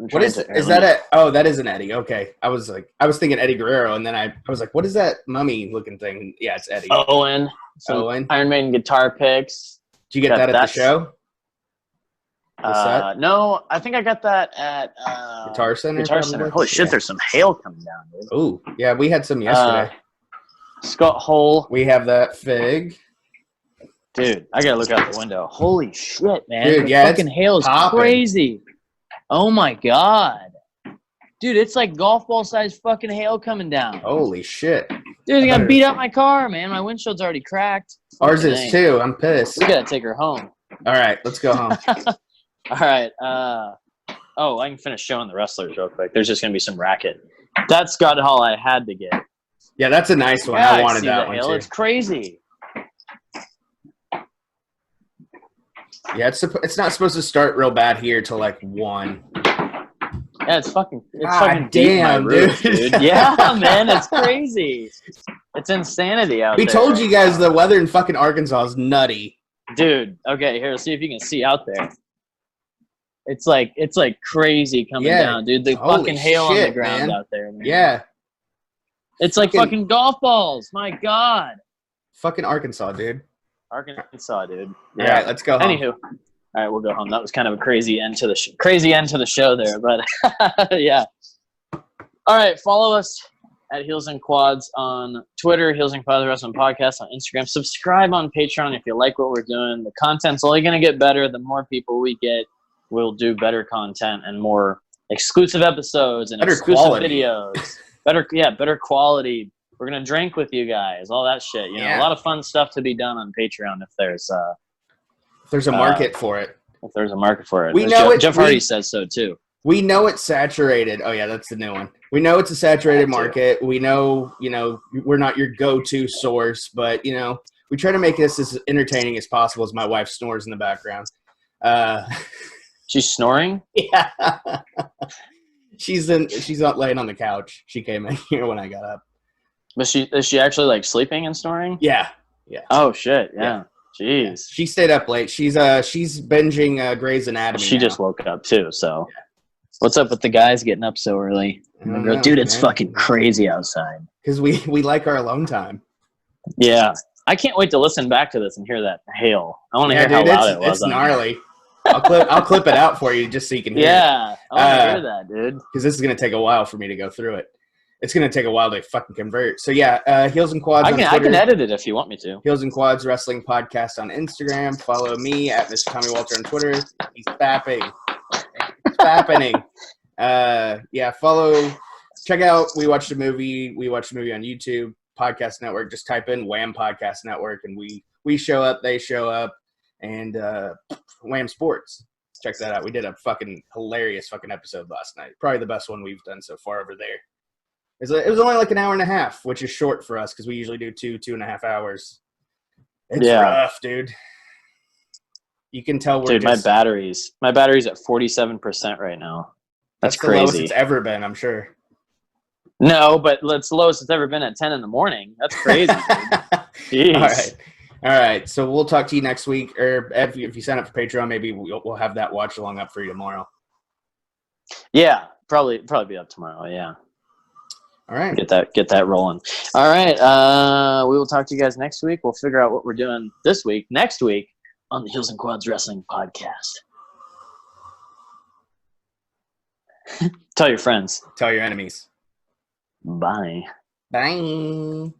is an Eddie. Okay. I was thinking Eddie Guerrero, and then I was like, what is that mummy looking thing? Yeah, it's Eddie. Owen. Iron Maiden guitar picks. Did you get that at the show? No, I think I got that at Guitar Center. Holy shit, there's some hail coming down, dude. Oh, yeah, we had some yesterday. Scott Hole. We have that fig. Dude, I gotta look out the window. Holy shit, man. Dude, fucking hail is crazy. Oh my god. Dude, it's like golf ball size fucking hail coming down. Holy shit. Dude, I gotta beat up my car, man. My windshield's already cracked. Ours is too. I'm pissed. We gotta take her home. All right, let's go home. All right. I can finish showing the wrestlers real quick. There's just going to be some racket. That's Scott Hall I had to get. Yeah, that's a nice one. I wanted that one too. It's crazy. Yeah, it's not supposed to start real bad here till like 1. Yeah, it's fucking damn, roof, dude. Yeah, man, it's crazy. It's insanity out there. We told you guys the weather in fucking Arkansas is nutty. Dude, okay, here, see if you can see out there. It's like crazy coming down, dude. The Holy fucking hail on the shit, ground man. out there, man. Yeah. It's like fucking golf balls. My God. Fucking Arkansas, dude. Arkansas, dude. Yeah. All right, let's go home. Anywho, all right, we'll go home. That was kind of a crazy end to the show there, but yeah. All right, follow us at Heels and Quads on Twitter, Heels and Quads Wrestling Podcast on Instagram. Subscribe on Patreon if you like what we're doing. The content's only going to get better. The more people we get, we'll do better content and more exclusive episodes and better exclusive quality. videos. Better quality. We're going to drink with you guys, all that shit. You know, a lot of fun stuff to be done on Patreon if there's a market for it. If there's a market for it. We know Jeff Hardy says so too. We know it's saturated. Oh yeah, that's the new one. We know it's a saturated market. We know, we're not your go-to source, but we try to make this as entertaining as possible as my wife snores in the background. She's snoring? Yeah. She's not laying on the couch. She came in here when I got up. But is she actually like sleeping and snoring? Yeah. Oh shit, yeah. Jeez. She stayed up late. She's binging Grey's Anatomy. She just woke up too, so what's up with the guys getting up so early? Dude, it's fucking crazy outside. Because we like our alone time. Yeah. I can't wait to listen back to this and hear that hail. I want to hear how loud it was. It's gnarly. I'll clip it out for you just so you can hear it. Yeah, I want to hear that, dude. Because this is going to take a while for me to go through it. It's going to take a while to fucking convert. So, yeah, Heels and Quads on Twitter. I can edit it if you want me to. Heels and Quads Wrestling Podcast on Instagram. Follow me at Mr. Tommy Walter on Twitter. He's fapping. It's fappening. Follow. Check out We Watched a Movie. We Watched a Movie on YouTube. Podcast Network. Just type in Wham Podcast Network, and we show up. They show up. And Wham Sports. Check that out. We did a fucking hilarious fucking episode last night. Probably the best one we've done so far over there. It was only like an hour and a half, which is short for us because we usually do 2.5 hours. It's rough, dude. You can tell we're my battery's at 47% right now. That's crazy. The lowest it's ever been, I'm sure. No, but it's the lowest it's ever been at 10 in the morning. That's crazy, dude. Jeez. All right. So we'll talk to you next week, or if you sign up for Patreon, maybe we'll have that watch along up for you tomorrow. Yeah, probably be up tomorrow. Yeah. All right. Get that rolling. All right. We will talk to you guys next week. We'll figure out what we're doing next week on the Heels and Quads Wrestling Podcast. Tell your friends. Tell your enemies. Bye. Bye.